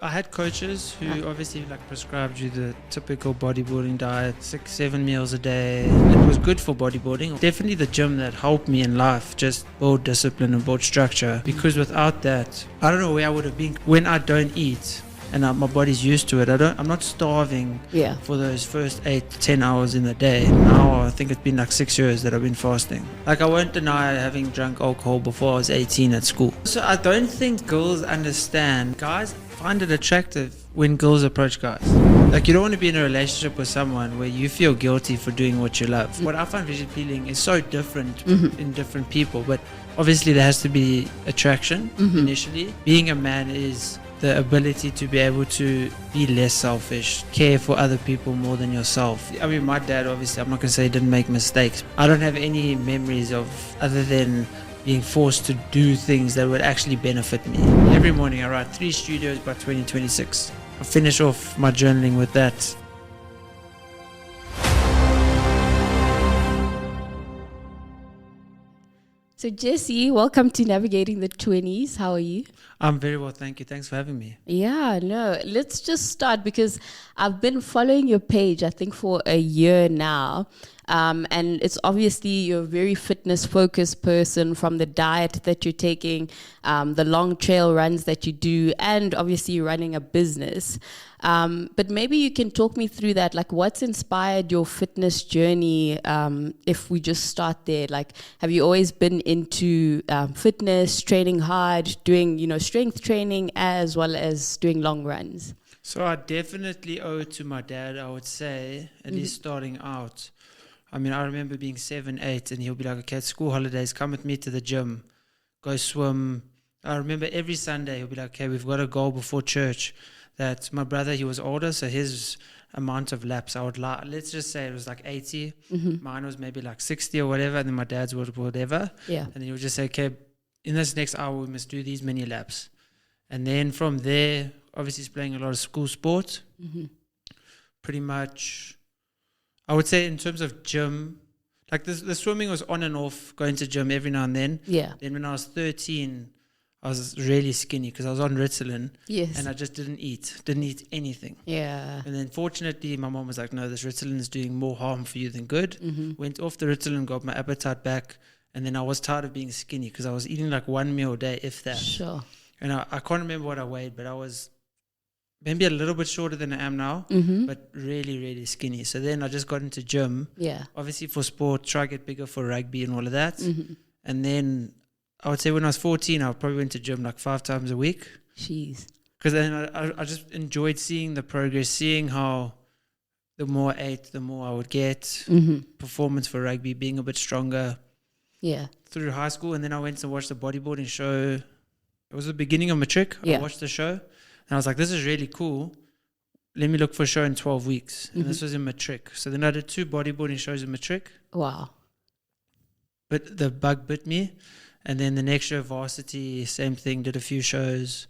I had coaches who obviously like prescribed you the typical bodybuilding diet, 6-7 meals a day. It was good for bodybuilding. Definitely the gym that helped me in life, just build discipline and build structure. Because without that, I don't know where I would have been. When I don't eat and my body's used to it, I'm not starving for those first 8-10 hours in the day. Now I think it's been like 6 years that I've been fasting. Like I won't deny having drunk alcohol before I was 18 at school. So I don't think girls understand. Guys find it attractive when girls approach guys. Like you don't want to be in a relationship with someone where you feel guilty for doing what you love. What I find visually appealing is so different in different people, but obviously there has to be attraction initially. Being a man is the ability to be able to be less selfish, care for other people more than yourself. I mean, my dad, obviously, I'm not going to say he didn't make mistakes. I don't have any memories of other than being forced to do things that would actually benefit me. Every morning I write 3 studios by 2026. I finish off my journaling with that. So Jesse, welcome to Navigating the 20s. How are you? I'm very well, thank you. Thanks for having me. Yeah, no, let's just start because I've been following your page, I think, for a year now. And it's obviously you're a very fitness focused person, from the diet that you're taking, the long trail runs that you do, and obviously running a business. But maybe you can talk me through that, like what's inspired your fitness journey, if we just start there. Like, have you always been into fitness, training hard, doing, strength training as well as doing long runs? So I definitely owe it to my dad, I would say, at least starting out. I mean, I remember being 7, 8, and he'll be like, okay, it's school holidays, come with me to the gym, go swim. I remember every Sunday he'll be like, okay, we've got a goal before church. That my brother, he was older, so his amount of laps, I would let's just say it was like 80. Mine was maybe like 60 or whatever, and then my dad's was whatever. Yeah. And he would just say, okay, in this next hour, we must do these many laps. And then from there, obviously he's playing a lot of school sport. Pretty much, I would say in terms of gym, like the swimming was on and off, going to gym every now and then. Yeah. Then when I was 13, I was really skinny because I was on Ritalin. Yes. And I just didn't eat anything. Yeah. And then fortunately, my mom was like, no, this Ritalin is doing more harm for you than good. Went off the Ritalin, got my appetite back. And then I was tired of being skinny because I was eating like 1 meal a day, if that. Sure. And I can't remember what I weighed, but I was maybe a little bit shorter than I am now, but really, really skinny. So then I just got into gym. Yeah. Obviously for sport, try to get bigger for rugby and all of that. And then I would say when I was 14, I probably went to gym like 5 times a week. Jeez. Because then I just enjoyed seeing the progress, seeing how the more I ate, the more I would get. Performance for rugby, being a bit stronger. Yeah. Through high school, and then I went to watch the bodybuilding show. It was the beginning of matric. Yeah. I watched the show, and I was like, this is really cool. Let me look for a show in 12 weeks. And this was in matric. So then I did 2 bodybuilding shows in matric. Wow. But the bug bit me. And then the next year, varsity, same thing, did a few shows,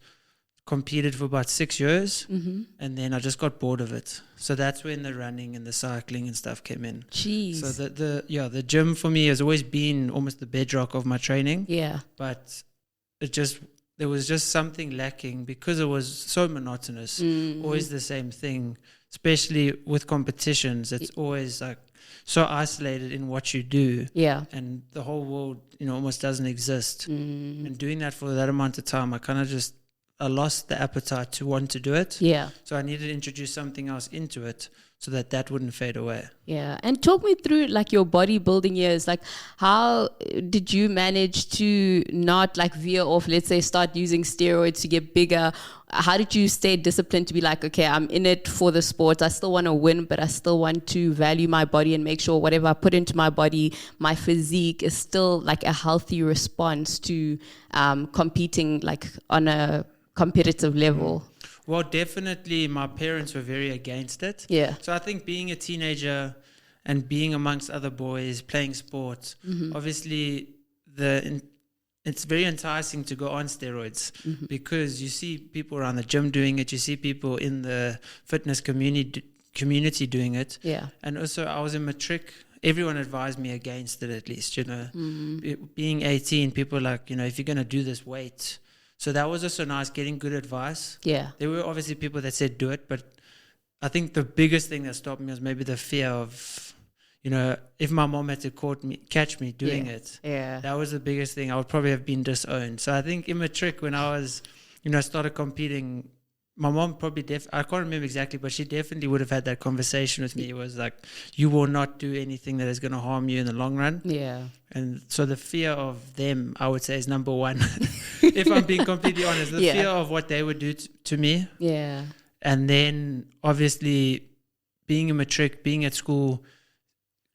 competed for about 6 years, and then I just got bored of it. So that's when the running and the cycling and stuff came in. Jeez. So the gym for me has always been almost the bedrock of my training. Yeah. But there was just something lacking because it was so monotonous, always the same thing, especially with competitions. It's always like so isolated in what you do. Yeah. And the whole world, almost doesn't exist. And doing that for that amount of time, I lost the appetite to want to do it. Yeah. So I needed to introduce something else into it so that wouldn't fade away. Yeah. And talk me through like your bodybuilding years. Like how did you manage to not like veer off, let's say start using steroids to get bigger? How did you stay disciplined to be like, okay, I'm in it for the sport. I still want to win, but I still want to value my body and make sure whatever I put into my body, my physique is still like a healthy response to competing like on a competitive level? Well, definitely my parents were very against it. Yeah. So I think being a teenager and being amongst other boys, playing sports, obviously it's very enticing to go on steroids because you see people around the gym doing it, you see people in the fitness community doing it. Yeah. And also I was in matric. Everyone advised me against it at least, Being 18, people were like, if you're going to do this, wait. So that was also nice, getting good advice. Yeah. There were obviously people that said do it, but I think the biggest thing that stopped me was maybe the fear of, if my mom had to catch me doing it. Yeah. That was the biggest thing. I would probably have been disowned. So I think in matric, when I was, started competing, my mom probably I can't remember exactly, but she definitely would have had that conversation with me. It was like, you will not do anything that is going to harm you in the long run. Yeah. And so the fear of them, I would say, is number one. If I'm being completely honest, the fear of what they would do to me. Yeah. And then obviously being in matric, being at school,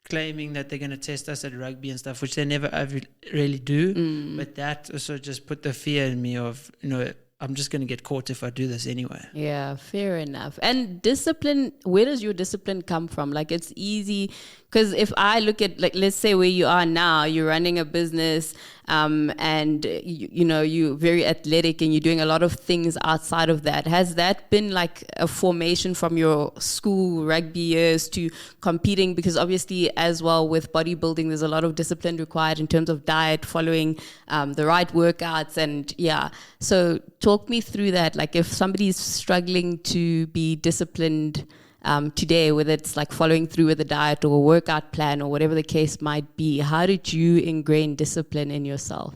claiming that they're going to test us at rugby and stuff, which they never really do. But that also just put the fear in me of, I'm just going to get caught if I do this anyway. Yeah, fair enough. And discipline, where does your discipline come from? Like, it's easy, because if I look at, like, let's say where you are now, you're running a business, and you're very athletic and you're doing a lot of things outside of that. Has that been like a formation from your school rugby years to competing? Because obviously as well with bodybuilding, there's a lot of discipline required in terms of diet, following the right workouts, and so talk me through that. Like, if somebody's struggling to be disciplined today, whether it's like following through with a diet or a workout plan or whatever the case might be, how did you ingrain discipline in yourself?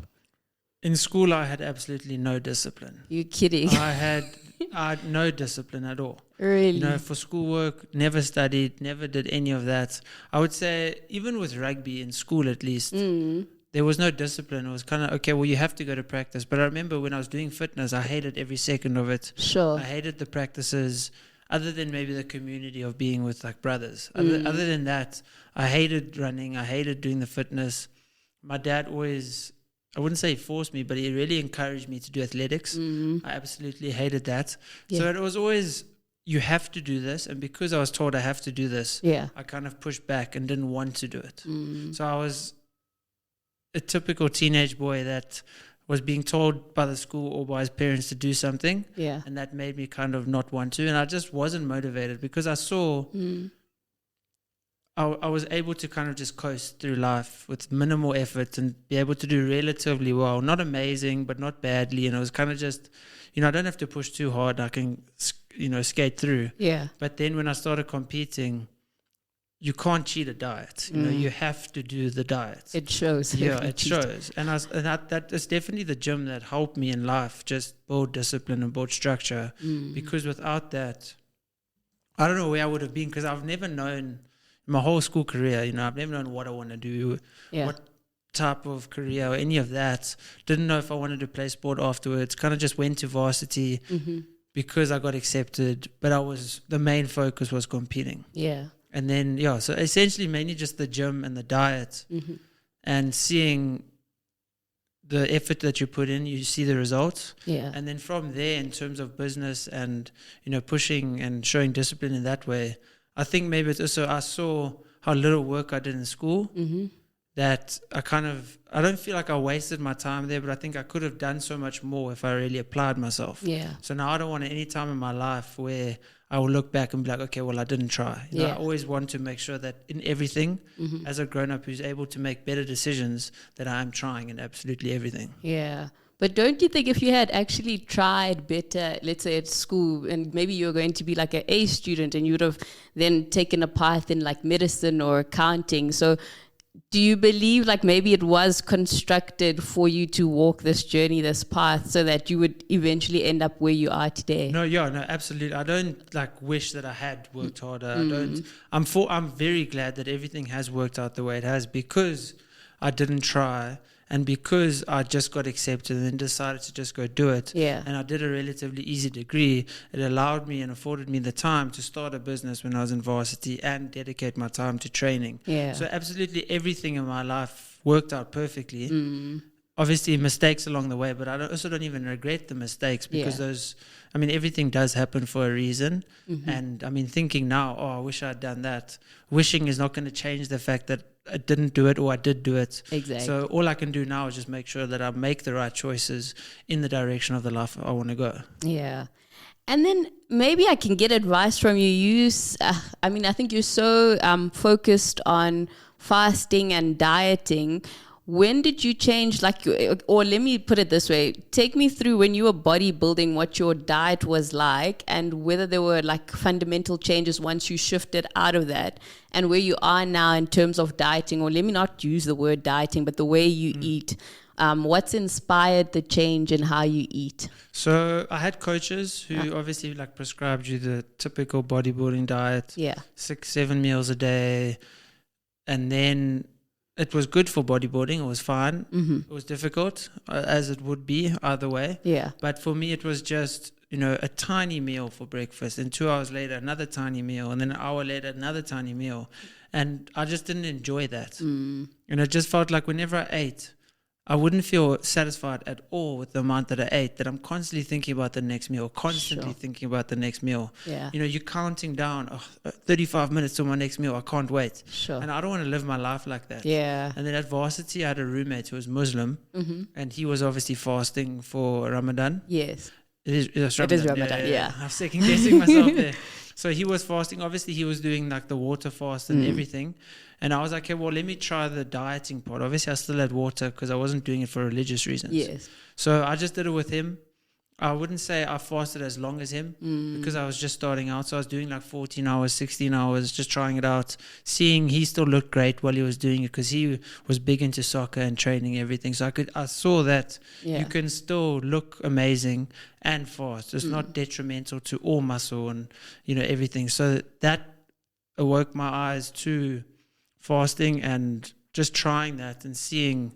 In school, I had absolutely no discipline. You kidding? I had no discipline at all. Really? For schoolwork, never studied, never did any of that. I would say even with rugby in school, at least, there was no discipline. It was kind of, okay, well, you have to go to practice. But I remember when I was doing fitness, I hated every second of it. Sure. I hated the practices, other than maybe the community of being with like brothers. Other than that, I hated running. I hated doing the fitness. My dad always, I wouldn't say he forced me, but he really encouraged me to do athletics. I absolutely hated that. Yeah. So it was always, you have to do this. And because I was told I have to do this, I kind of pushed back and didn't want to do it. So I was a typical teenage boy that was being told by the school or by his parents to do something. Yeah. And that made me kind of not want to. And I just wasn't motivated because I saw I was able to kind of just coast through life with minimal effort and be able to do relatively well. Not amazing, but not badly. And it was kind of just, I don't have to push too hard. I can, skate through. Yeah. But then when I started competing, you can't cheat a diet. You have to do the diet. It shows. Yeah, it shows. And that is definitely the gym that helped me in life, just build discipline and build structure. Because without that, I don't know where I would have been, because I've never known my whole school career, I've never known what I want to do, what type of career or any of that. Didn't know if I wanted to play sport afterwards. Kind of just went to varsity because I got accepted. But the main focus was competing. Yeah. And then, so essentially mainly just the gym and the diet and seeing the effort that you put in, you see the results. Yeah. And then from there, in terms of business and, pushing and showing discipline in that way, I think maybe it's also, I saw how little work I did in school that I don't feel like I wasted my time there, but I think I could have done so much more if I really applied myself. Yeah. So now I don't want any time in my life where I will look back and be like, okay, well, I didn't try. I always want to make sure that in everything, as a grown-up who's able to make better decisions, that I am trying in absolutely everything. Yeah. But don't you think if you had actually tried better, let's say at school, and maybe you were going to be like an A student and you would have then taken a path in like medicine or accounting. So do you believe like maybe it was constructed for you to walk this journey, this path, so that you would eventually end up where you are today? No, absolutely. I don't like wish that I had worked harder. I don't. I'm very glad that everything has worked out the way it has, because I didn't try and because I just got accepted and then decided to just go do it. Yeah. And I did a relatively easy degree. It allowed me and afforded me the time to start a business when I was in varsity and dedicate my time to training. Yeah. So absolutely everything in my life worked out perfectly. Obviously mistakes along the way, but I also don't even regret the mistakes, because everything does happen for a reason. And thinking now, I wish I'd done that. Wishing is not going to change the fact that I didn't do it or I did do it. Exactly. So all I can do now is just make sure that I make the right choices in the direction of the life I want to go. Yeah. And then maybe I can get advice from you. I think you're so focused on fasting and dieting. when did you change, like, or let me put it this way, take me through when you were bodybuilding, what your diet was like and whether there were like fundamental changes once you shifted out of that and where you are now in terms of dieting, or let me not use the word dieting, but the way you eat. What's inspired the change in how you eat? So I had coaches who obviously like prescribed you the typical bodybuilding diet, 6-7 meals a day, and then it was good for bodybuilding. It was fine. It was difficult, as it would be either way. Yeah. But for me, it was just, a tiny meal for breakfast, and 2 hours later, another tiny meal, and then an hour later, another tiny meal. And I just didn't enjoy that. And it just felt like whenever I ate, I wouldn't feel satisfied at all with the amount that I ate, that I'm constantly thinking about the next meal, thinking about the next meal. Yeah. You're counting down, 35 minutes to my next meal, I can't wait. Sure. And I don't want to live my life like that. Yeah. And then at varsity, I had a roommate who was Muslim, and he was obviously fasting for Ramadan. Yes. It is Ramadan. It is Ramadan, yeah. I'm second guessing myself there. So he was fasting. Obviously, he was doing like the water fast and everything. And I was like, okay, well, let me try the dieting part. Obviously, I still had water because I wasn't doing it for religious reasons. Yes. So I just did it with him. I wouldn't say I fasted as long as him because I was just starting out. So I was doing like 14 hours, 16 hours, just trying it out, seeing he still looked great while he was doing it because he was big into soccer and training everything. So I saw that you can still look amazing and fast. It's not detrimental to all muscle and, everything. So that awoke my eyes to fasting and just trying that and seeing,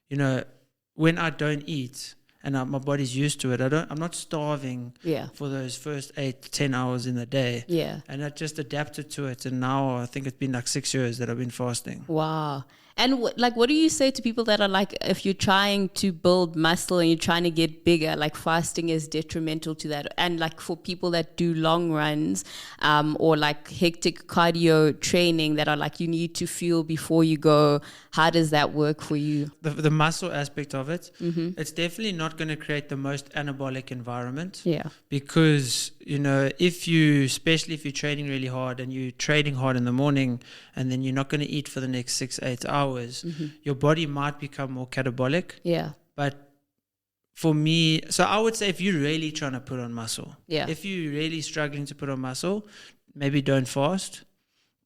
when I don't eat, and my body's used to it. I'm not starving for those first 8 to 10 hours in the day. Yeah. And I just adapted to it. And now I think it's been like 6 years that I've been fasting. Wow. And what do you say to people that are like, if you're trying to build muscle and you're trying to get bigger, like fasting is detrimental to that? And like for people that do long runs or like hectic cardio training that are like, you need to fuel before you go, how does that work for you? The muscle aspect of it, it's definitely not going to create the most anabolic environment. Yeah. Because, especially if you're training really hard and you're training hard in the morning and then you're not going to eat for the next 6-8 hours, your body might become more catabolic. Yeah. But for me, so I would say if you're really trying to put on muscle, if you're really struggling to put on muscle, maybe don't fast.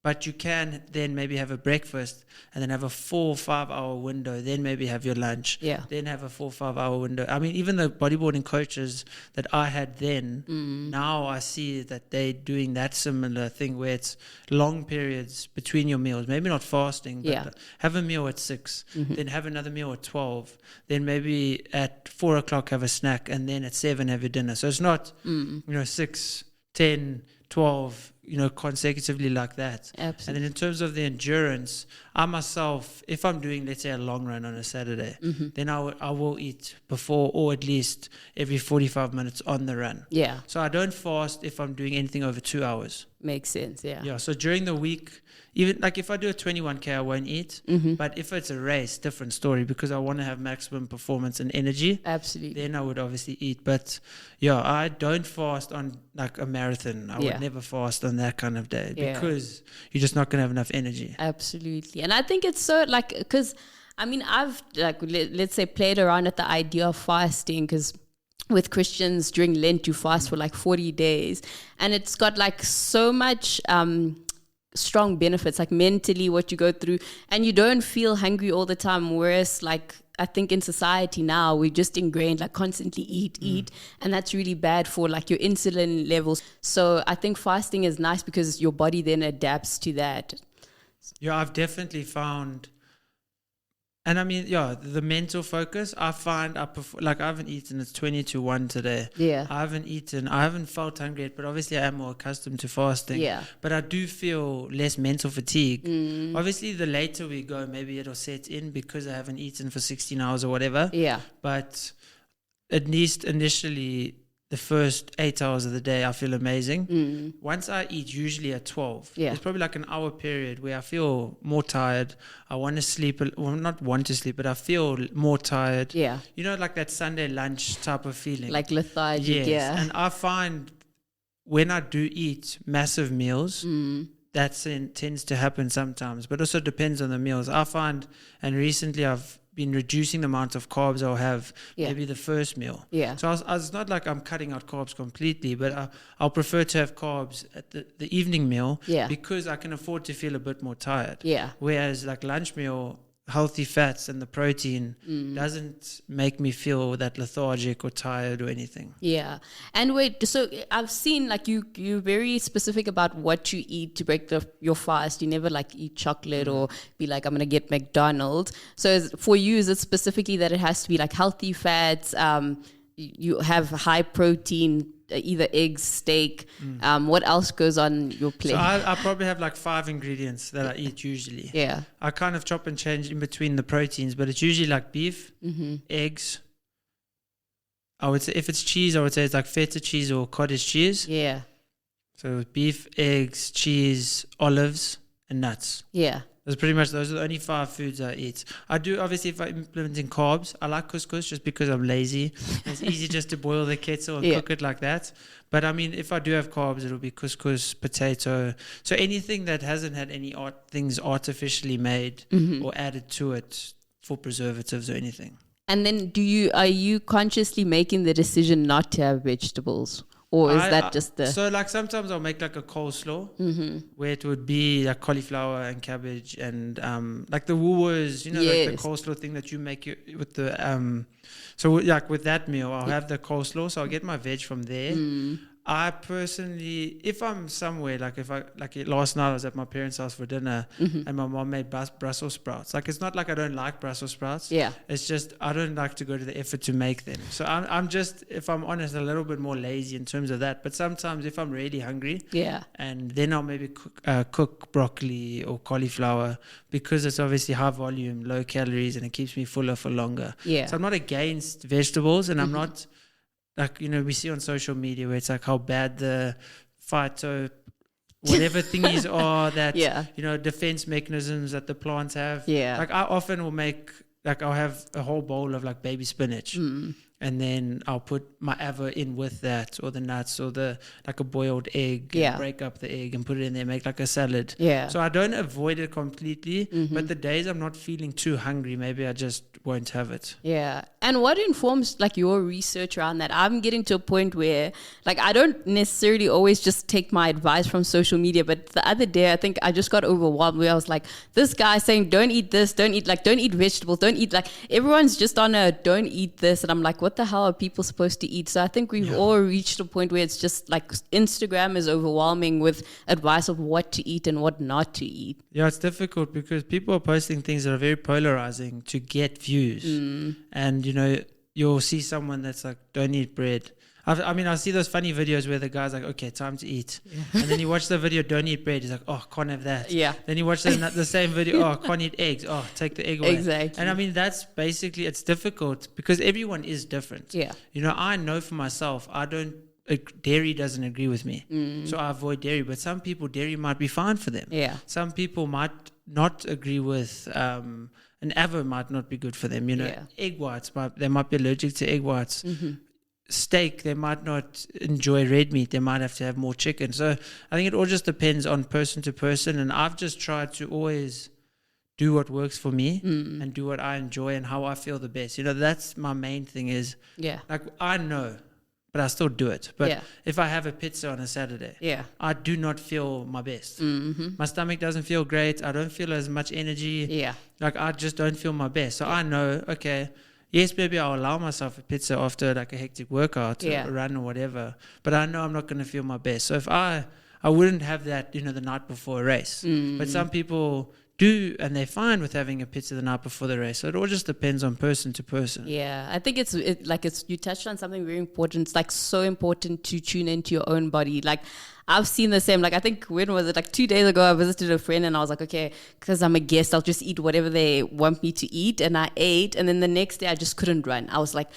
But you can then maybe have a breakfast and then have a 4 or 5 hour window, then maybe have your lunch, then have a 4 or 5 hour window. I mean, even the bodybuilding coaches that I had then, now I see that they're doing that similar thing where it's long periods between your meals, maybe not fasting, but have a meal at 6, then have another meal at 12, then maybe at 4 o'clock have a snack, and then at 7 have your dinner. So it's not, 6, 10, 12, consecutively like that. Absolutely. And then in terms of the endurance, I myself, if I'm doing, let's say, a long run on a Saturday, then I will eat before or at least every 45 minutes on the run. Yeah. So I don't fast if I'm doing anything over 2 hours. Makes sense, yeah. Yeah, so during the week, even like if I do a 21K, I won't eat. But if it's a race, different story, because I want to have maximum performance and energy. Absolutely. Then I would obviously eat. But yeah, I don't fast on like a marathon. I would never fast on that kind of day because you're just not going to have enough energy. Absolutely. And I think it's so like, because I mean, I've like, let's say played around with the idea of fasting because with Christians during Lent, you fast for like 40 days and it's got like so much strong benefits, like mentally what you go through, and you don't feel hungry all the time. Whereas like, I think in society now, we're just ingrained like constantly eat, and that's really bad for like your insulin levels. So I think fasting is nice because your body then adapts to that. Yeah, I've definitely found, and I mean, the mental focus, I find I prefer, like I haven't eaten, it's 20-1 today. Yeah. I haven't felt hungry yet, but obviously I am more accustomed to fasting. Yeah. But I do feel less mental fatigue. Obviously, the later we go, maybe it'll set in because I haven't eaten for 16 hours or whatever. Yeah. But at least initially, the first 8 hours of the day, I feel amazing. Once I eat, usually at 12, there's probably like an hour period where I feel more tired. I want to sleep, well, not want to sleep, but I feel more tired. Yeah. Like that Sunday lunch type of feeling. Like lethargic, yes. And I find when I do eat massive meals, that tends to happen sometimes, but also depends on the meals. I find, and recently I've been reducing the amount of carbs I'll have Yeah. maybe the first meal. Yeah. So it's not like I'm cutting out carbs completely, but I'll prefer to have carbs at the evening meal Yeah. because I can afford to feel a bit more tired. Yeah. Whereas like lunch meal, healthy fats and the protein doesn't make me feel that lethargic or tired or anything. Yeah. And wait, so I've seen like you're very specific about what you eat to break your fast. You never like eat chocolate or be like, I'm going to get McDonald's. So for you, is it specifically that it has to be like healthy fats? You have high protein, either eggs, steak. What else goes on your plate? So I probably have like 5 ingredients that I eat usually. Yeah. I kind of chop and change in between the proteins, but it's usually like beef, eggs. I would say if it's cheese, I would say it's like feta cheese or cottage cheese. Yeah. So beef, eggs, cheese, olives, and nuts. Yeah. Those are the only 5 foods I eat. I do, obviously, if I'm implementing carbs, I like couscous just because I'm lazy. It's easy just to boil the kettle and cook it like that. But I mean, if I do have carbs, it'll be couscous, potato. So anything that hasn't had any things artificially made or added to it for preservatives or anything. And then are you consciously making the decision not to have vegetables? Or is that just the... So like sometimes I'll make like a coleslaw where it would be like cauliflower and cabbage and like the Woolworths, like the coleslaw thing that you make with the... So like with that meal, I'll have the coleslaw. So I'll get my veg from there. I personally, if I'm somewhere, like last night I was at my parents' house for dinner and my mom made Brussels sprouts. Like it's not like I don't like Brussels sprouts. Yeah. It's just I don't like to go to the effort to make them. So I'm just, if I'm honest, a little bit more lazy in terms of that. But sometimes if I'm really hungry, and then I'll maybe cook broccoli or cauliflower because it's obviously high volume, low calories, and it keeps me fuller for longer. Yeah. So I'm not against vegetables, and I'm not. Like, we see on social media where it's like how bad the phyto whatever thingies are that, defense mechanisms that the plants have. Yeah. Like I often will make, like I'll have a whole bowl of like baby spinach and then I'll put my avo in with that or the nuts or like a boiled egg and break up the egg and put it in there, make like a salad. Yeah. So I don't avoid it completely, but the days I'm not feeling too hungry, maybe I just won't have it. Yeah. And what informs like your research around that? I'm getting to a point where like I don't necessarily always just take my advice from social media, but the other day I think I just got overwhelmed where I was like, this guy saying don't eat this, don't eat vegetables, don't eat, like everyone's just on a don't eat this, and I'm like, what the hell are people supposed to eat? So I think we've all reached a point where it's just like Instagram is overwhelming with advice of what to eat and what not to eat. Yeah, it's difficult because people are posting things that are very polarizing to get views. And you'll see someone that's like, don't eat bread. I see those funny videos where the guy's like, okay, time to eat. And then you watch the video, don't eat bread. He's like, oh, can't have that. Yeah. Then you watch the same video, oh, can't eat eggs. Oh, take the egg away. Exactly. And that's basically, it's difficult because everyone is different. Yeah. I know for myself, dairy doesn't agree with me. So I avoid dairy. But some people, dairy might be fine for them. Yeah. Some people might not agree with... an avo might not be good for them. Egg whites, they might be allergic to egg whites. Steak, they might not enjoy red meat. They might have to have more chicken. So I think it all just depends on person to person. And I've just tried to always do what works for me and do what I enjoy and how I feel the best. That's my main thing is, like I know, but I still do it. But if I have a pizza on a Saturday, I do not feel my best. My stomach doesn't feel great. I don't feel as much energy. Yeah. Like I just don't feel my best. So I know, okay, yes, maybe I'll allow myself a pizza after like a hectic workout or a run or whatever. But I know I'm not going to feel my best. So if I wouldn't have that, the night before a race. But some people do, and they're fine with having a pizza the night before the race. So it all just depends on person to person. Yeah, I think it's you touched on something very important. It's like so important to tune into your own body. Like I've seen the same, like I think when was it, like 2 days ago I visited a friend and I was like, okay, because I'm a guest, I'll just eat whatever they want me to eat, and I ate, and then the next day I just couldn't run. I was like,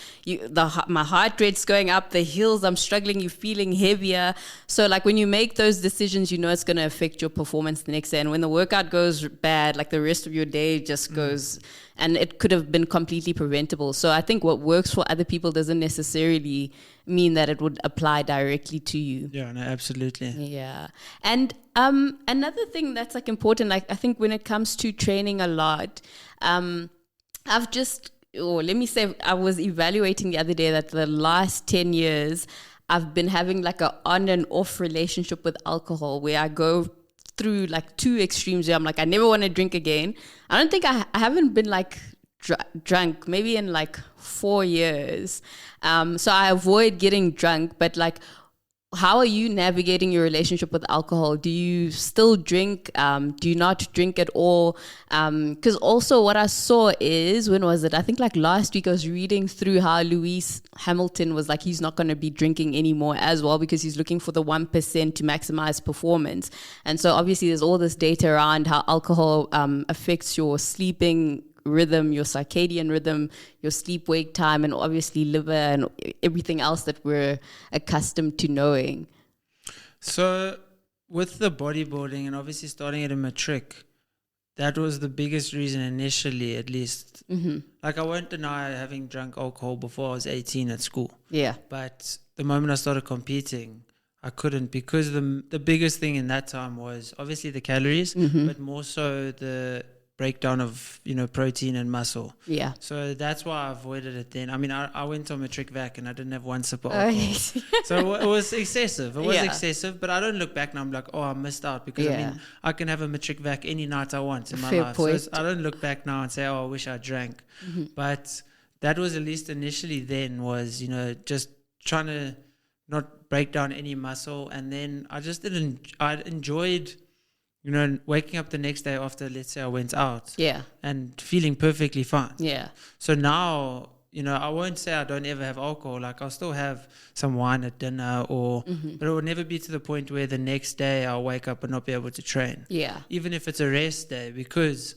my heart rate's going up, the hills, I'm struggling, you're feeling heavier. So like when you make those decisions, it's going to affect your performance the next day, and when the workout goes bad, like the rest of your day just goes, and it could have been completely preventable. So I think what works for other people doesn't necessarily mean that it would apply directly to you. Yeah, no, absolutely. Yeah. And another thing that's like important, like I think when it comes to training a lot, I've just, let me say, I was evaluating the other day that the last 10 years, I've been having like a on and off relationship with alcohol where I go through like two extremes where I'm like, I never want to drink again. I don't think I haven't been like drunk maybe in like 4 years. So I avoid getting drunk, but like, how are you navigating your relationship with alcohol? Do you still drink? Do you not drink at all? Because also what I saw is, when was it? I think like last week I was reading through how Lewis Hamilton was like, he's not going to be drinking anymore as well because he's looking for the 1% to maximize performance. And so obviously there's all this data around how alcohol affects your sleeping rhythm, your circadian rhythm, your sleep-wake time, and obviously liver and everything else that we're accustomed to knowing. So with the bodybuilding and obviously starting at a matric, that was the biggest reason initially, at least. Mm-hmm. Like I won't deny having drunk alcohol before I was 18 at school. Yeah. But the moment I started competing, I couldn't, because the biggest thing in that time was obviously the calories, Mm-hmm. but more so the breakdown of, protein and muscle. Yeah. So that's why I avoided it then. I mean, I went on matric vac and I didn't have one sip of alcohol. So it was excessive. It was excessive, but I don't look back now. I'm like, oh, I missed out, because I mean, I can have a matric vac any night I want in my Fair life. point. So I don't look back now and say, oh, I wish I drank. Mm-hmm. But that was, at least initially then, was, just trying to not break down any muscle. And then I enjoyed waking up the next day after, let's say, I went out, and feeling perfectly fine. Yeah. So now, I won't say I don't ever have alcohol. Like, I'll still have some wine at dinner, but it will never be to the point where the next day I'll wake up and not be able to train. Yeah. Even if it's a rest day, because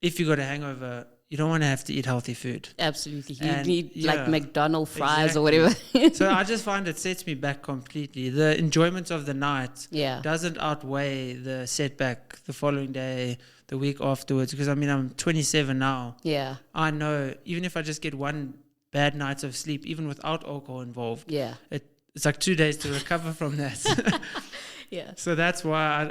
if you got a hangover, you don't want to have to eat healthy food. Absolutely. You And, need like McDonald's fries exactly. or whatever. So I just find it sets me back completely. The enjoyment of the night doesn't outweigh the setback the following day, the week afterwards. Because I mean, I'm 27 now. Yeah. I know even if I just get one bad night of sleep, even without alcohol involved, it's like 2 days to recover from that. Yeah. So that's why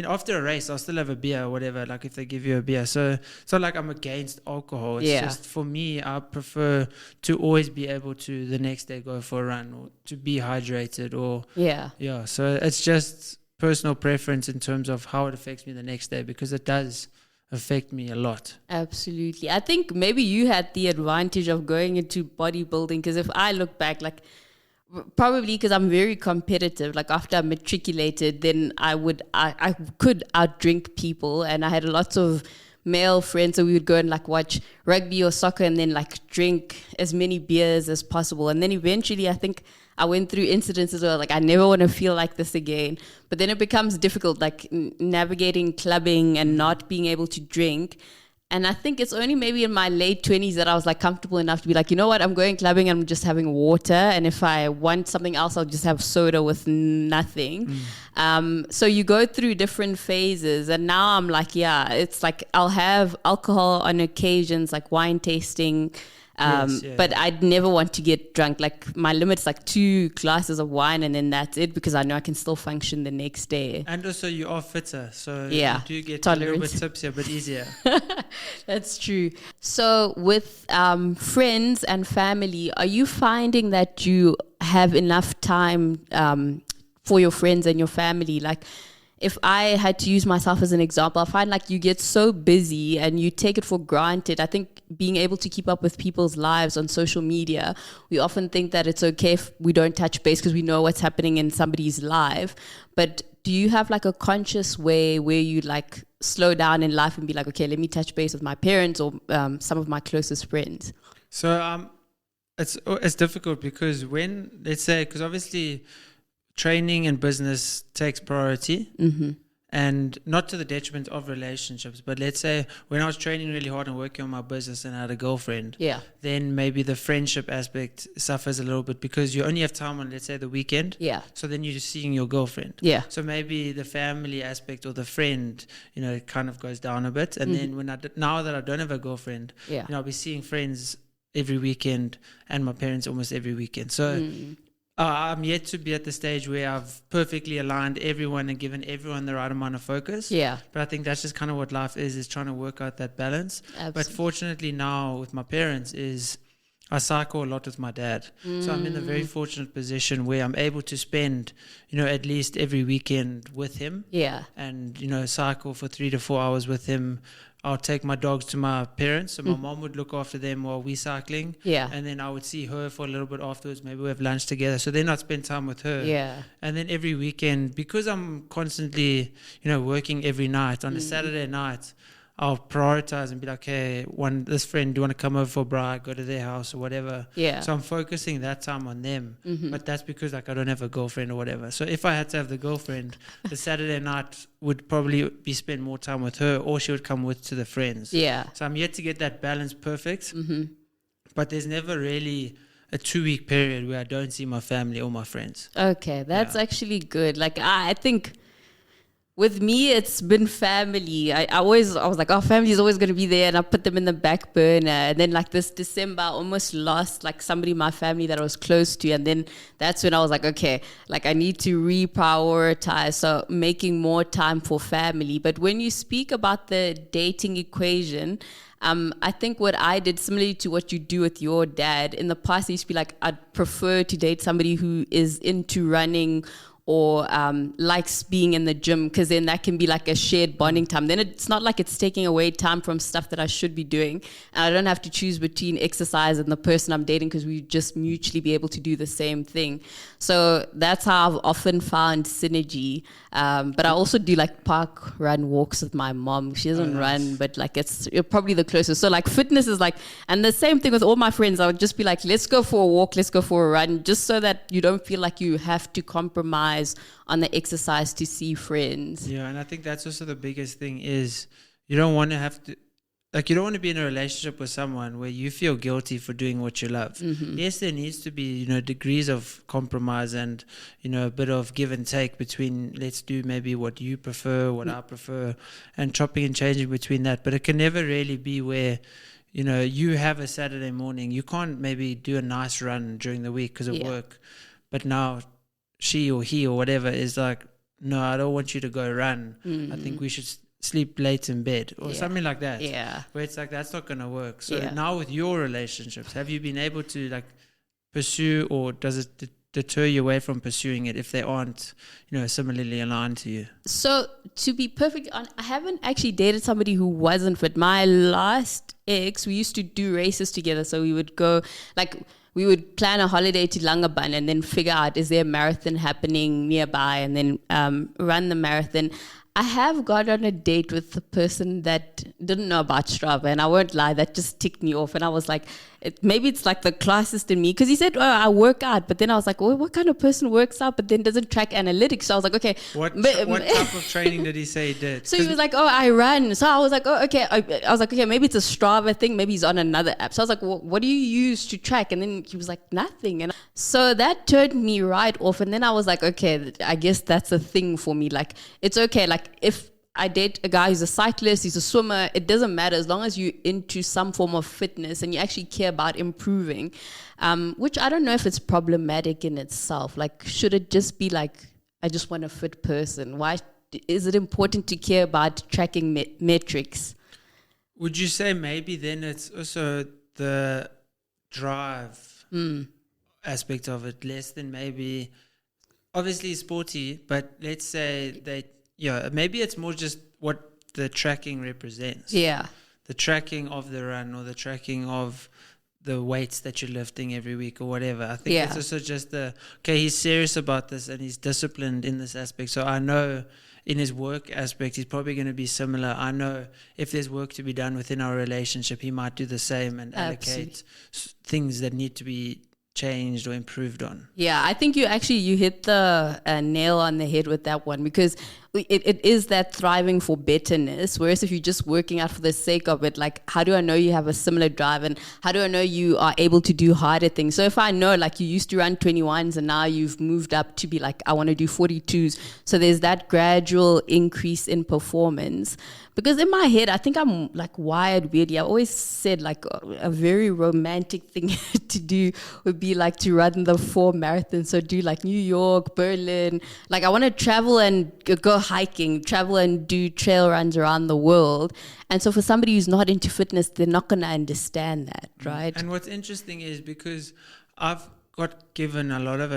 after a race, I'll still have a beer or whatever, like if they give you a beer. So it's not like I'm against alcohol. It's just, for me, I prefer to always be able to the next day go for a run, or to be hydrated, or so it's just personal preference in terms of how it affects me the next day, because it does affect me a lot. Absolutely. I think maybe you had the advantage of going into bodybuilding, because if I look back, like, probably because I'm very competitive. Like after I matriculated, then I could outdrink people, and I had lots of male friends, so we would go and like watch rugby or soccer and then like drink as many beers as possible. And then eventually I think I went through incidences where like I never want to feel like this again. But then it becomes difficult, like navigating clubbing and not being able to drink. And I think it's only maybe in my late 20s that I was like comfortable enough to be like, you know what, I'm going clubbing and I'm just having water. And if I want something else, I'll just have soda with nothing. So you go through different phases. And now I'm like, it's like I'll have alcohol on occasions, like wine tasting. But I'd never want to get drunk. Like my limit's like 2 glasses of wine and then that's it, because I know I can still function the next day. And also you are fitter, so you do get tolerance. a little bit tipsier, but easier. That's true. So with friends and family, are you finding that you have enough time for your friends and your family? Like, if I had to use myself as an example, I find like you get so busy and you take it for granted. I think being able to keep up with people's lives on social media, we often think that it's okay if we don't touch base because we know what's happening in somebody's life. But do you have like a conscious way where you like slow down in life and be like, okay, let me touch base with my parents or some of my closest friends? So it's difficult, because when, let's say, because obviously training and business takes priority, and not to the detriment of relationships. But let's say when I was training really hard and working on my business and I had a girlfriend, then maybe the friendship aspect suffers a little bit, because you only have time on, let's say, the weekend. So then you're just seeing your girlfriend. So maybe the family aspect or the friend, it kind of goes down a bit. And then now that I don't have a girlfriend, I'll be seeing friends every weekend and my parents almost every weekend. So I'm yet to be at the stage where I've perfectly aligned everyone and given everyone the right amount of focus. Yeah. But I think that's just kind of what life is trying to work out that balance. Absolutely. But fortunately now with my parents I cycle a lot with my dad. So I'm in a very fortunate position where I'm able to spend, at least every weekend with him. Yeah. And, cycle for 3 to 4 hours with him. I'll take my dogs to my parents. So my mom would look after them while we're cycling. Yeah. And then I would see her for a little bit afterwards. Maybe we have lunch together. So then I'd spend time with her. Yeah. And then every weekend, because I'm constantly, working every night, on a Saturday night, I'll prioritize and be like, hey, this friend, do you want to come over for bride, go to their house or whatever? Yeah. So I'm focusing that time on them. But that's because I don't have a girlfriend or whatever. So if I had to have the girlfriend, the Saturday night would probably be spend more time with her, or she would come with to the friends. Yeah. So I'm yet to get that balance perfect. But there's never really a 2-week period where I don't see my family or my friends. Okay, that's actually good. Like, I think with me, it's been family. I was like, oh, family is always going to be there, and I put them in the back burner. And then like this December, I almost lost like somebody in my family that I was close to. And then that's when I was like, okay, like I need to reprioritize. So making more time for family. But when you speak about the dating equation, I think what I did, similarly to what you do with your dad, in the past, I used to be like, I'd prefer to date somebody who is into running or likes being in the gym, because then that can be like a shared bonding time. Then it's not like it's taking away time from stuff that I should be doing. And I don't have to choose between exercise and the person I'm dating, because we just mutually be able to do the same thing. So that's how I've often found synergy. But I also do like park run walks with my mom. She doesn't run, but like you're probably the closest. So like fitness is like, and the same thing with all my friends. I would just be like, let's go for a walk, let's go for a run, just so that you don't feel like you have to compromise on the exercise to see friends. Yeah, and I think that's also the biggest thing is you don't want to be in a relationship with someone where you feel guilty for doing what you love. Yes, there needs to be, degrees of compromise and, a bit of give and take between, let's do maybe what you prefer, what I prefer, and chopping and changing between that. But it can never really be where, you have a Saturday morning, you can't maybe do a nice run during the week because of work. But now she or he or whatever is like, no, I don't want you to go run. I think we should sleep late in bed or something like that. Yeah. Where it's like, that's not going to work. So now with your relationships, have you been able to like pursue, or does it deter you away from pursuing it if they aren't, similarly aligned to you? So to be perfectly honest, I haven't actually dated somebody who wasn't fit. My last ex, we used to do races together. So we would go we would plan a holiday to Langebaan and then figure out, is there a marathon happening nearby, and then run the marathon. I have got on a date with a person that didn't know about Strava, and I won't lie, that just ticked me off. And I was like, maybe it's like the classist in me, because he said, oh, I work out. But then I was like, well, what kind of person works out but then doesn't track analytics? So I was like, okay. What type of training did he say he did? So he was like, oh, I run. So I was like, oh, okay. I was like, okay, maybe it's a Strava thing. Maybe he's on another app. So I was like, well, what do you use to track? And then he was like, nothing. And so that turned me right off. And then I was like, okay, I guess that's a thing for me. Like, it's okay. Like, if I date a guy who's a cyclist, he's a swimmer, it doesn't matter as long as you're into some form of fitness and you actually care about improving, which I don't know if it's problematic in itself. Like, should it just be like, I just want a fit person? Why is it important to care about tracking metrics? Would you say maybe then it's also the drive aspect of it, less than maybe, obviously sporty, but let's say maybe it's more just what the tracking represents. Yeah. The tracking of the run, or the tracking of the weights that you're lifting every week or whatever. I think it's also just he's serious about this and he's disciplined in this aspect. So I know in his work aspect, he's probably going to be similar. I know if there's work to be done within our relationship, he might do the same and allocate things that need to be changed or improved on. Yeah, I think you hit the nail on the head with that one, because it is that thriving for betterness. Whereas if you're just working out for the sake of it, like, how do I know you have a similar drive, and how do I know you are able to do harder things? So if I know, like, you used to run 21s and now you've moved up to be like, I want to do 42s. So there's that gradual increase in performance. Because in my head, I think I'm like wired weirdly. I always said like a very romantic thing to do would be like to run the 4 marathons. So do like New York, Berlin. Like I want to travel and go hiking, travel and do trail runs around the world. And so for somebody who's not into fitness, they're not going to understand that, right? And what's interesting is because I've got given a lot of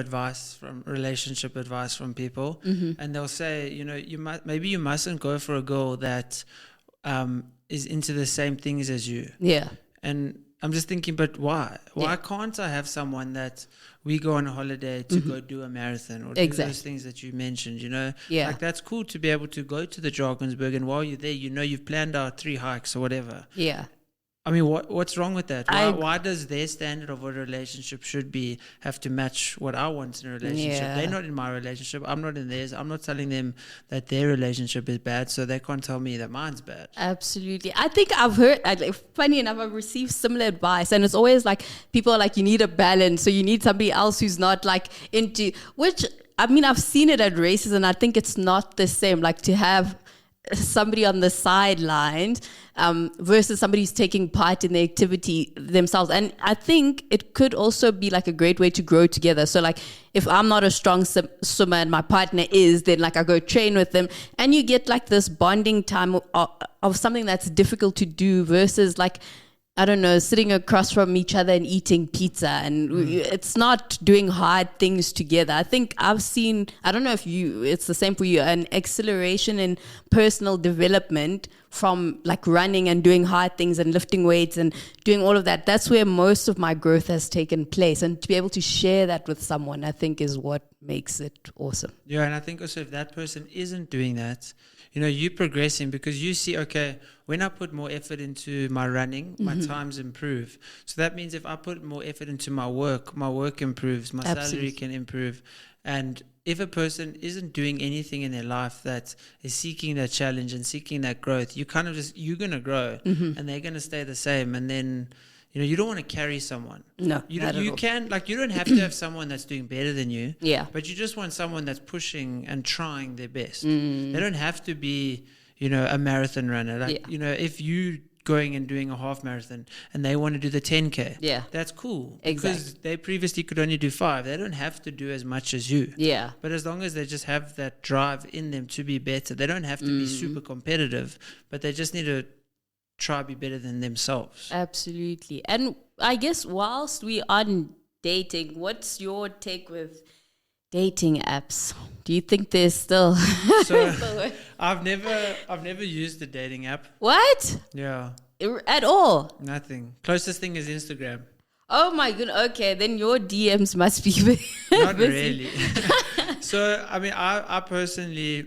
relationship advice from people, and they'll say, you know, maybe you mustn't go for a girl that is into the same things as you. Yeah. And I'm just thinking, but why? Why can't I have someone that we go on a holiday to go do a marathon or do those things that you mentioned, you know? Yeah. Like that's cool to be able to go to the Drakensberg, and while you're there, you know, you've planned out 3 hikes or whatever. Yeah. I mean, what's wrong with that? Why does their standard of what a relationship should be have to match what I want in a relationship? Yeah. They're not in my relationship. I'm not in theirs. I'm not telling them that their relationship is bad, so they can't tell me that mine's bad. Absolutely. I think I've heard, funny enough, I've received similar advice, and it's always like people are like, you need a balance, so you need somebody else who's not like into, which, I mean, I've seen it at races, and I think it's not the same, like to have somebody on the sidelines versus somebody who's taking part in the activity themselves. And I think it could also be like a great way to grow together. So like if I'm not a strong swimmer and my partner is, then like I go train with them, and you get like this bonding time of something that's difficult to do versus like, I don't know, sitting across from each other and eating pizza, and it's not doing hard things together. I think I've seen, I don't know if it's the same for you, an acceleration in personal development from like running and doing hard things and lifting weights and doing all of that. That's where most of my growth has taken place. And to be able to share that with someone, I think is what makes it awesome. Yeah, and I think also if that person isn't doing that, you know, you're progressing because you see, okay, when I put more effort into my running, my times improve. So that means if I put more effort into my work improves, my salary can improve. And if a person isn't doing anything in their life that is seeking that challenge and seeking that growth, you're going to grow and they're going to stay the same. And then, you know, you don't want to carry someone. No, you can, like, you don't have to have someone that's doing better than you. Yeah. But you just want someone that's pushing and trying their best. They don't have to be, you know, a marathon runner. Like, you know, if you going and doing a half marathon and they want to do the 10K, that's cool. Exactly. Because they previously could only do 5. They don't have to do as much as you. Yeah. But as long as they just have that drive in them to be better, they don't have to be super competitive, but they just need to try to be better than themselves. Absolutely. And I guess whilst we are dating, what's your take with dating apps? Do you think there's still So I've never used the dating app. What? Yeah. At all? Nothing. Closest thing is Instagram. Oh my goodness. Okay, then your DMs must be Not busy. really. So I mean, I personally,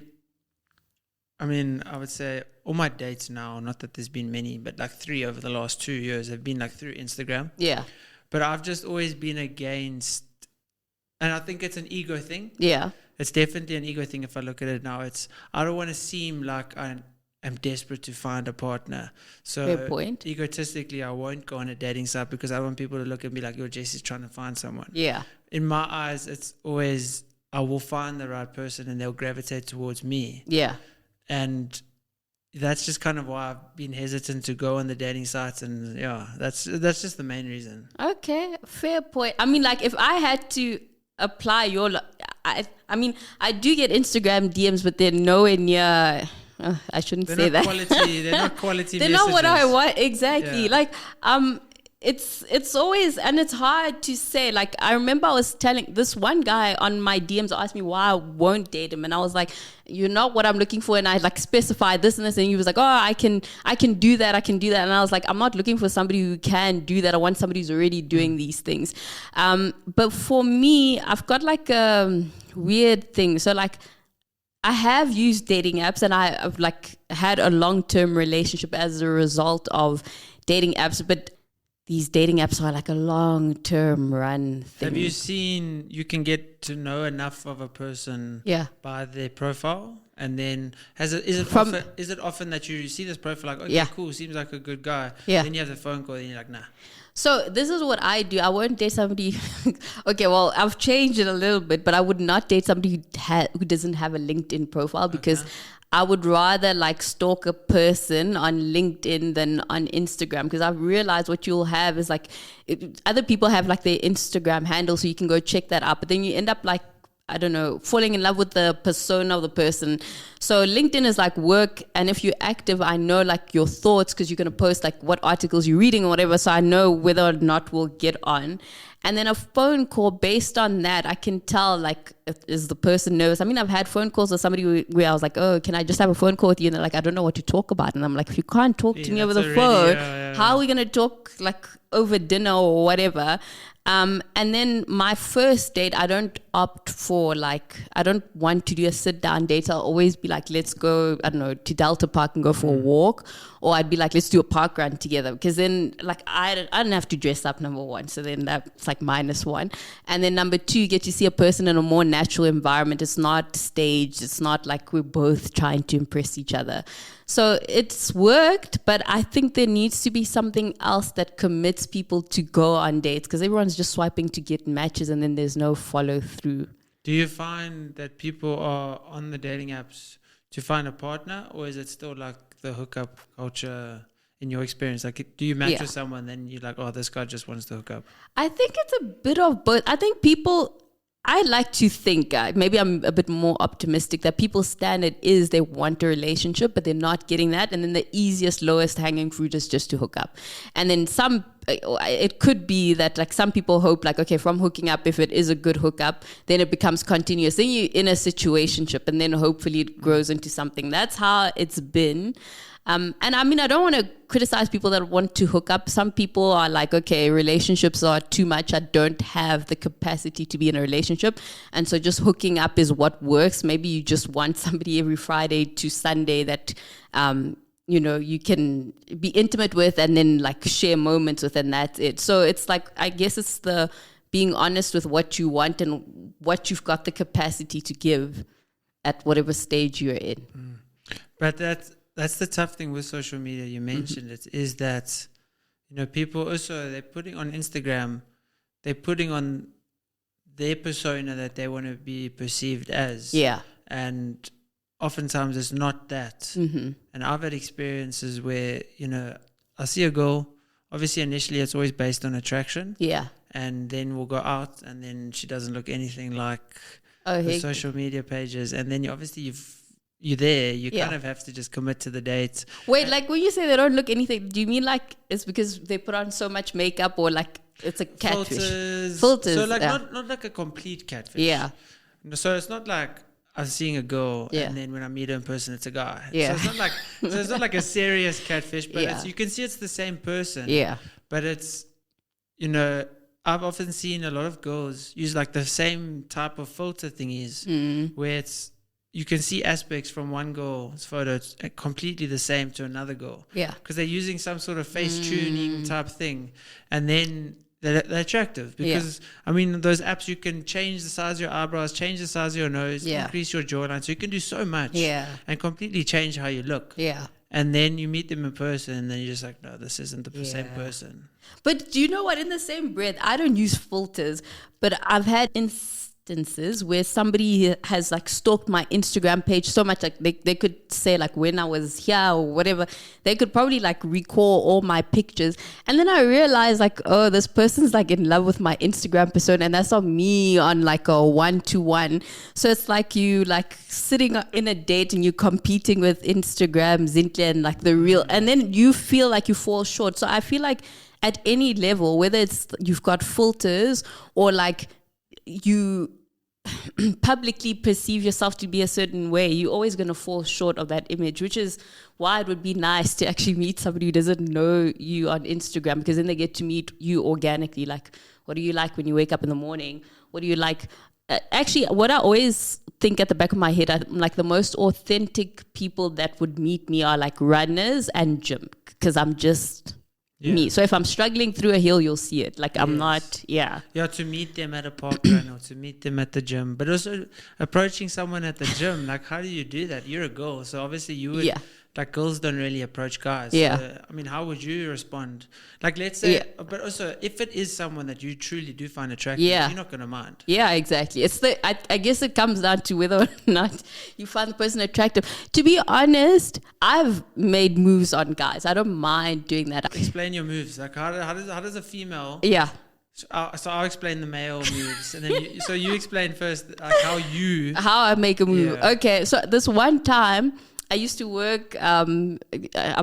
I would say all my dates now, not that there's been many, but like 3 over the last 2 years have been like through Instagram. Yeah. But I've just always been against, and I think it's an ego thing. Yeah. It's definitely an ego thing if I look at it now. I don't want to seem like I'm desperate to find a partner. So fair point. Egotistically, I won't go on a dating site because I want people to look and be like, yo, Jesse's trying to find someone. Yeah. In my eyes, it's always, I will find the right person and they'll gravitate towards me. Yeah. And that's just kind of why I've been hesitant to go on the dating sites. And yeah, that's just the main reason. Okay, fair point. I mean, like if I had to apply your, I do get Instagram DMs, but they're nowhere near. I shouldn't say that. They're not quality. They're messages. not what I want exactly. Yeah. Like it's always, and it's hard to say. Like I remember I was telling this one guy on my DMs asked me why I won't date him, and I was like, "You're not what I'm looking for," and I like specified this and this, and he was like, "Oh, I can do that, and I was like, "I'm not looking for somebody who can do that. I want somebody who's already doing these things." But for me, I've got like a weird thing. So like, I have used dating apps, and I've like had a long-term relationship as a result of dating apps, but these dating apps are like a long-term run thing. Have you seen you can get to know enough of a person by their profile? And then is it often that you see this profile like, okay, cool, seems like a good guy. Then you have the phone call and you're like, nah. So this is what I do. I won't date somebody. Okay, well, I've changed it a little bit, but I would not date somebody who doesn't have a LinkedIn profile because I would rather like stalk a person on LinkedIn than on Instagram, because I've realized what you'll have is like other people have like their Instagram handle, so you can go check that out. But then you end up like, I don't know, falling in love with the persona of the person. So LinkedIn is like work, and if you're active, I know like your thoughts because you're going to post like what articles you're reading or whatever, so I know whether or not we'll get on. And then a phone call, based on that, I can tell like, is the person nervous? I mean, I've had phone calls with somebody where I was like, oh, can I just have a phone call with you? And they're like, I don't know what to talk about. And I'm like, if you can't talk to me over the phone, how are we going to talk like over dinner or whatever? And then my first date, I don't opt for like, I don't want to do a sit down date. I'll always be like, let's go, I don't know, to Delta Park and go for a walk. Or I'd be like, let's do a park run together. Because then like, I don't have to dress up, number one. So then that's like -1. And then number 2, you get to see a person in a more natural environment. It's not staged. It's not like we're both trying to impress each other. So it's worked, but I think there needs to be something else that commits people to go on dates, because everyone's just swiping to get matches and then there's no follow through. Do you find that people are on the dating apps to find a partner, or is it still like the hookup culture in your experience? Like, do you match with someone then you're like, oh, this guy just wants to hook up? I think it's a bit of both. I think I like to think, maybe I'm a bit more optimistic, that people's standard is they want a relationship, but they're not getting that. And then the easiest, lowest hanging fruit is just to hook up. And then it could be that like some people hope like, okay, from hooking up, if it is a good hookup, then it becomes continuous. Then you're in a situationship and then hopefully it grows into something. That's how it's been. And I mean, I don't want to criticize people that want to hook up. Some people are like, okay, relationships are too much. I don't have the capacity to be in a relationship. And so just hooking up is what works. Maybe you just want somebody every Friday to Sunday that, you know, you can be intimate with and then like share moments with, and that's it. So it's like, I guess it's the being honest with what you want and what you've got the capacity to give at whatever stage you're in. But that's the tough thing with social media. You mentioned it, is that, you know, people also, they're putting on Instagram, they're putting on their persona that they want to be perceived as. Yeah. And oftentimes it's not that. And I've had experiences where, you know, I see a girl, obviously initially it's always based on attraction. Yeah. And then we'll go out and then she doesn't look anything like the social media pages. And then you're there, you kind of have to just commit to the date. Wait, like when you say they don't look anything, do you mean like it's because they put on so much makeup, or like it's a catfish? Filters. So like not like a complete catfish. Yeah. So it's not like I'm seeing a girl and then when I meet her in person, it's a guy. Yeah. So it's not like a serious catfish, but you can see it's the same person. Yeah. But it's, you know, I've often seen a lot of girls use like the same type of filter thingies where it's, you can see aspects from one girl's photo completely the same to another girl. Yeah. Because they're using some sort of face tuning type thing. And then they're attractive. Because, I mean, those apps, you can change the size of your eyebrows, change the size of your nose, increase your jawline. So you can do so much and completely change how you look. Yeah. And then you meet them in person and then you're just like, no, this isn't the same person. But do you know what? In the same breath, I don't use filters, but I've had instances where somebody has like stalked my Instagram page so much, like they could say like when I was here or whatever, they could probably like recall all my pictures, and then I realized like, oh, this person's like in love with my Instagram persona, and that's not me on like a 1-to-1. So it's like you like sitting in a date and you're competing with Instagram Zintle and like the real, and then you feel like you fall short. So I feel like at any level, whether it's you've got filters or like you publicly perceive yourself to be a certain way, you're always going to fall short of that image, which is why it would be nice to actually meet somebody who doesn't know you on Instagram, because then they get to meet you organically. Like, what do you like when you wake up in the morning? What do you like? Actually, what I always think at the back of my head, I'm like the most authentic people that would meet me are like runners and gym, because I'm just me. So if I'm struggling through a hill, you'll see it. Like I'm not, Yeah, to meet them at a park run or to meet them at the gym. But also approaching someone at the gym, like how do you do that? You're a girl, so obviously you would, like girls don't really approach guys. Yeah. So, I mean, how would you respond? Like let's say, but also if it is someone that you truly do find attractive, you're not going to mind. Yeah, exactly. It's I guess it comes down to whether or not you find the person attractive. To be honest, I've made moves on guys. I don't mind doing that. Explain your moves. Like how does a female... Yeah. So I'll explain the male moves, and then you explain first like how I make a move. Yeah. Okay, so this one time I used to work. I'm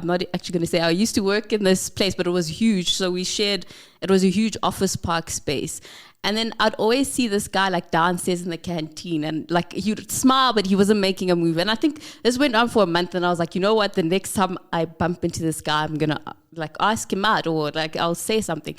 not actually going to say I used to work in this place, but it was huge. So we shared. It was a huge office park space. And then I'd always see this guy like downstairs in the canteen, and like he'd smile, but he wasn't making a move. And I think this went on for a month, and I was like, you know what? The next time I bump into this guy, I'm gonna like ask him out, or like I'll say something.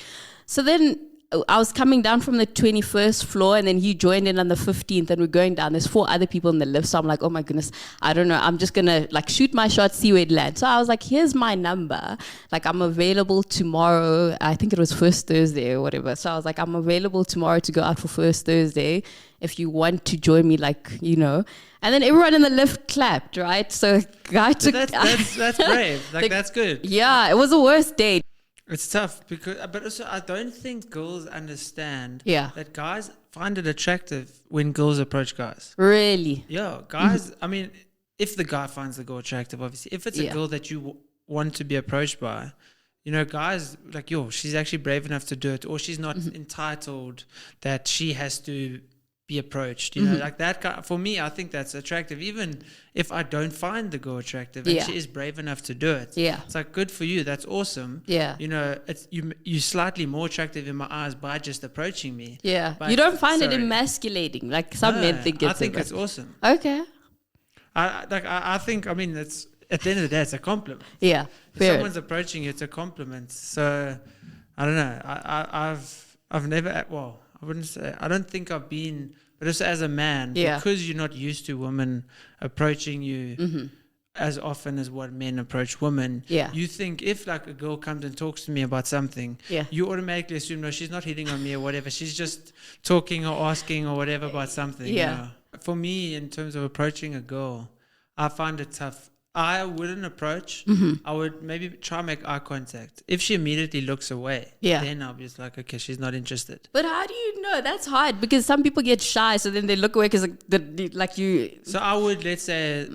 So then I was coming down from the 21st floor, and then he joined in on the 15th, and we're going down. There's 4 other people in the lift. So I'm like, oh my goodness, I don't know. I'm just going to like shoot my shot, see where it lands. So I was like, here's my number. Like I'm available tomorrow. I think it was first Thursday or whatever. So I was like, I'm available tomorrow to go out for first Thursday if you want to join me, like, you know. And then everyone in the lift clapped, right? So guy took... That's brave. Like that's good. Yeah, it was the worst day. It's tough but also I don't think girls understand that guys find it attractive when girls approach guys. Really? Yeah, guys. I mean, if the guy finds the girl attractive, obviously, if it's a girl that you want to be approached by, you know, guys like, she's actually brave enough to do it, or she's not entitled that she has to be approached. You know, like that guy. For me, I think that's attractive, even if I don't find the girl attractive, and she is brave enough to do it. Yeah, it's like, good for you. That's awesome. Yeah, you know, it's you're slightly more attractive in my eyes by just approaching me. Yeah, but you don't find it emasculating like some men think. I think it's awesome. Okay. I think, I mean, it's at the end of the day, it's a compliment. Yeah, if someone's approaching you, it's a compliment. So I don't know. I've never. Well, I wouldn't say. I don't think I've been. But also as a man, because you're not used to women approaching you as often as what men approach women, you think if like a girl comes and talks to me about something, you automatically assume, no, she's not hitting on me or whatever. She's just talking or asking or whatever about something. Yeah. You know? For me, in terms of approaching a girl, I find it tough. I wouldn't approach. I would maybe try and make eye contact. If she immediately looks away, then I'll be just like, okay, she's not interested. But how do you know? That's hard because some people get shy, so then they look away because like you. So I would, let's say,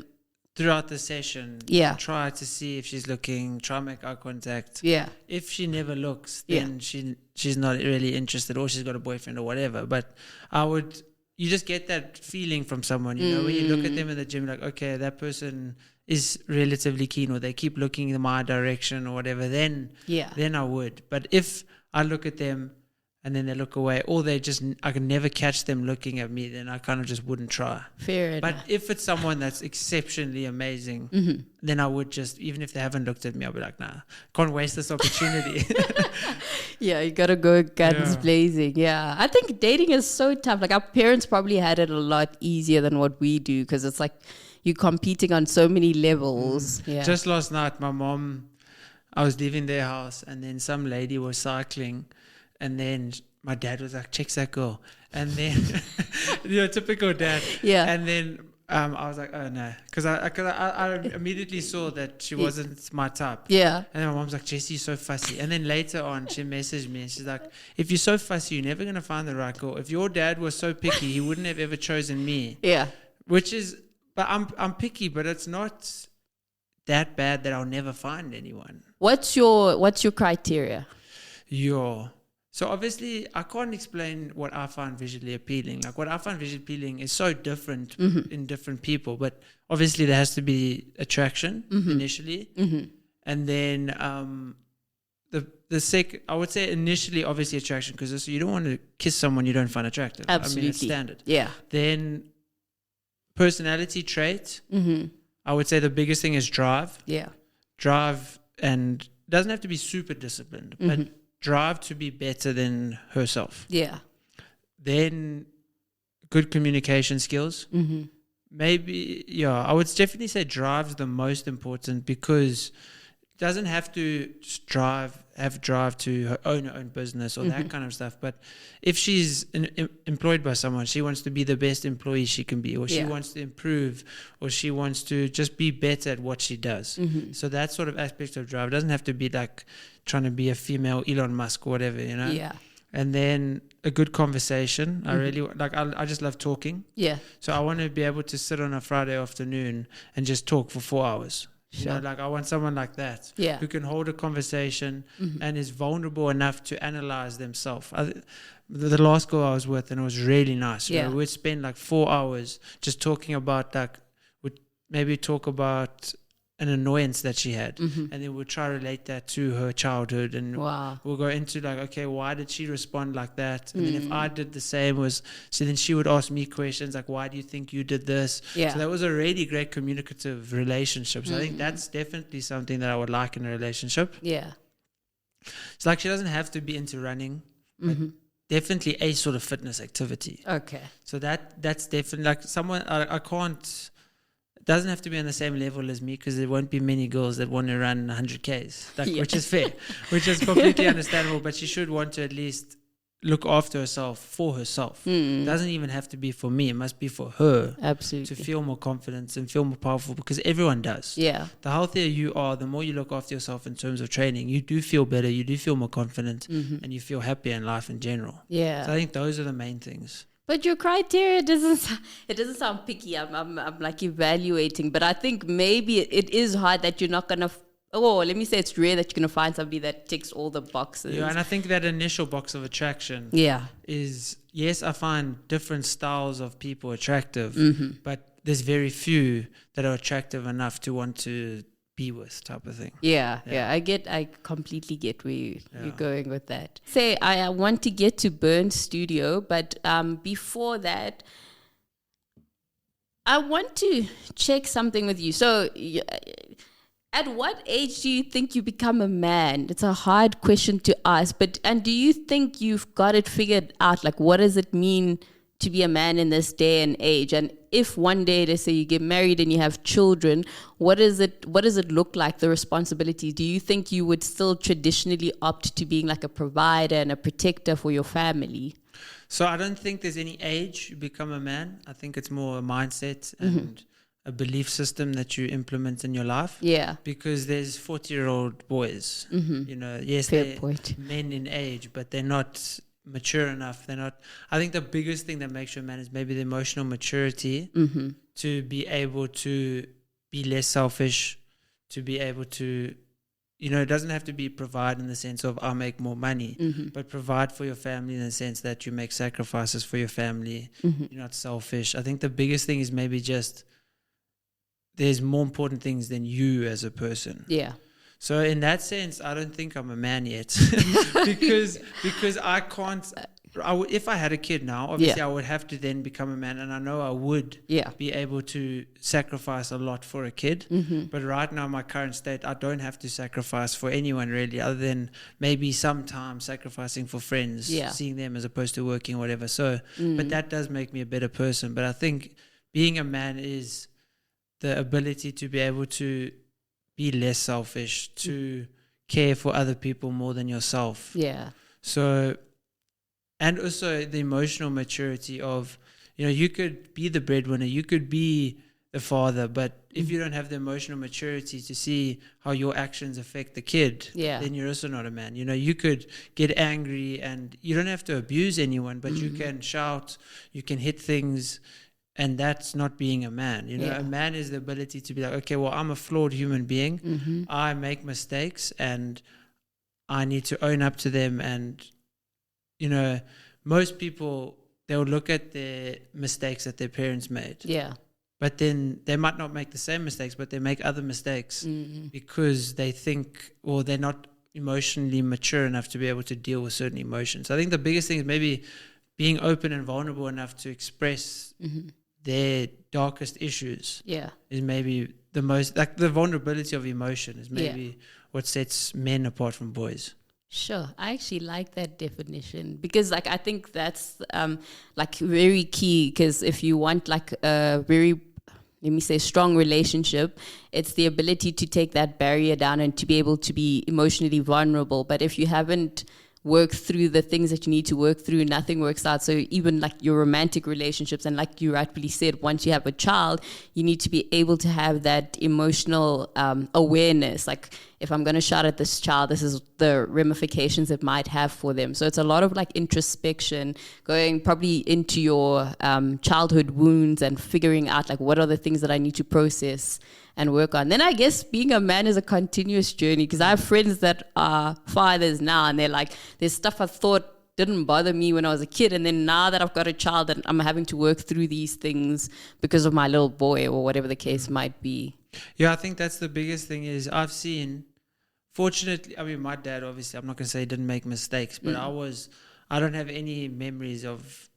throughout the session, try to see if she's looking, try and make eye contact. Yeah. If she never looks, then she's not really interested, or she's got a boyfriend or whatever. But you just get that feeling from someone, you know, when you look at them in the gym, like, okay, that person is relatively keen, or they keep looking in my direction or whatever, then I would. But if I look at them and then they look away, or I can never catch them looking at me, then I kind of just wouldn't try. Fair enough. But if it's someone that's exceptionally amazing, then I would just, even if they haven't looked at me, I'll be like, nah, can't waste this opportunity. Yeah, you gotta go guns blazing. Yeah, I think dating is so tough. Like our parents probably had it a lot easier than what we do, because it's like you're competing on so many levels. Yeah. Just last night, my mom, I was leaving their house, and then some lady was cycling, and then my dad was like, check that girl. And then, typical dad. Yeah. And then I was like, oh no, because I immediately saw that she wasn't my type. Yeah. And then my mom's like, Jessie, you're so fussy. And then later on, she messaged me and she's like, if you're so fussy, you're never gonna find the right girl. If your dad was so picky, he wouldn't have ever chosen me. Yeah. Which is, but I'm picky, but it's not that bad that I'll never find anyone. What's your criteria? So obviously, I can't explain what I find visually appealing. Like what I find visually appealing is so different in different people. But obviously, there has to be attraction initially, and then I would say initially, obviously attraction, because you don't want to kiss someone you don't find attractive. Absolutely, I mean, it's standard. Yeah. Then personality trait. I would say the biggest thing is drive. Yeah. Drive, and doesn't have to be super disciplined, but drive to be better than herself. Yeah. Then good communication skills. Maybe, I would definitely say drive's the most important, because doesn't have to just have drive to own her own business or that kind of stuff. But if she's employed by someone, she wants to be the best employee she can be, or she wants to improve, or she wants to just be better at what she does. So that sort of aspect of drive doesn't have to be like trying to be a female Elon Musk or whatever, you know? Yeah. And then a good conversation. I really like. I just love talking. Yeah. So I want to be able to sit on a Friday afternoon and just talk for 4 hours. You know, like I want someone like that who can hold a conversation and is vulnerable enough to analyze themselves. The last girl I was with, and it was really nice. You know, we'd spend like 4 hours just talking about we'd maybe talk about an annoyance that she had, and then we'll try to relate that to her childhood, and we'll go into like, okay, why did she respond like that? And then if I did the same, so then she would ask me questions like, why do you think you did this? So that was a really great communicative relationship. So I think that's definitely something that I would like in a relationship. It's like she doesn't have to be into running, but definitely a sort of fitness activity. Okay. So that's definitely like someone I can't. Doesn't have to be on the same level as me, because there won't be many girls that want to run 100 Ks, which is fair, which is completely understandable. But she should want to at least look after herself for herself. It doesn't even have to be for me. It must be for her. Absolutely. To feel more confidence and feel more powerful, because everyone does. Yeah. The healthier you are, the more you look after yourself in terms of training, you do feel better, you do feel more confident, and you feel happier in life in general. Yeah. So I think those are the main things. But your criteria doesn't sound picky. I'm like evaluating, but I think maybe it is hard that you're not gonna. Let me say it's rare that you're gonna find somebody that ticks all the boxes. Yeah, and I think that initial box of attraction. Is yes, I find different styles of people attractive, but there's very few that are attractive enough to want to be with, type of thing. I completely get where you're going with that. Say I want to get to Burn Studio, but before that I want to check something with you. So at what age do you think you become a man? It's a hard question to ask, and do you think you've got it figured out? Like, what does it mean to be a man in this day and age? And if one day they say you get married and you have children, what does it look like, the responsibility? Do you think you would still traditionally opt to being like a provider and a protector for your family? So I don't think there's any age you become a man. I think it's more a mindset and a belief system that you implement in your life. Yeah. Because there's 40-year-old boys, you know, yes, Fair they're point. men in age, but they're not mature enough. I think the biggest thing that makes you a man is maybe the emotional maturity to be able to be less selfish, to be able to, you know, it doesn't have to be provide in the sense of I'll make more money, but provide for your family in the sense that you make sacrifices for your family. You're not selfish. I think the biggest thing is maybe just there's more important things than you as a person. Yeah. So in that sense, I don't think I'm a man yet because I can't. If I had a kid now, obviously I would have to then become a man, and I know I would be able to sacrifice a lot for a kid. But right now, my current state, I don't have to sacrifice for anyone really, other than maybe sometimes sacrificing for friends, seeing them as opposed to working or whatever. So, but that does make me a better person. But I think being a man is the ability to be able to be less selfish, to care for other people more than yourself. Yeah. So, and also the emotional maturity of, you know, you could be the breadwinner, you could be the father, but if you don't have the emotional maturity to see how your actions affect the kid, then you're also not a man. You know, you could get angry and you don't have to abuse anyone, but you can shout, you can hit things, and that's not being a man. You know, a man is the ability to be like, okay, well, I'm a flawed human being. I make mistakes and I need to own up to them. And, you know, most people, they'll look at their mistakes that their parents made. Yeah. But then they might not make the same mistakes, but they make other mistakes because they think, or they're not emotionally mature enough to be able to deal with certain emotions. I think the biggest thing is maybe being open and vulnerable enough to express their darkest issues is maybe the most, like the vulnerability of emotion is maybe what sets men apart from boys. Sure. I actually like that definition because like I think that's like very key, because if you want like a very let me say, strong relationship, it's the ability to take that barrier down and to be able to be emotionally vulnerable. But if you haven't worked through the things that you need to work through, nothing works out. So even like your romantic relationships, and like you rightfully said, once you have a child, you need to be able to have that emotional awareness. Like, if I'm going to shout at this child, this is the ramifications it might have for them. So it's a lot of like introspection, going probably into your childhood wounds and figuring out like what are the things that I need to process and work on. Then I guess being a man is a continuous journey, because I have friends that are fathers now, and they're like, there's stuff I thought didn't bother me when I was a kid, and then now that I've got a child, and I'm having to work through these things because of my little boy, or whatever the case might be. Yeah, I think that's the biggest thing is I've seen, fortunately, I mean, my dad, obviously, I'm not going to say he didn't make mistakes, but I don't have any memories of,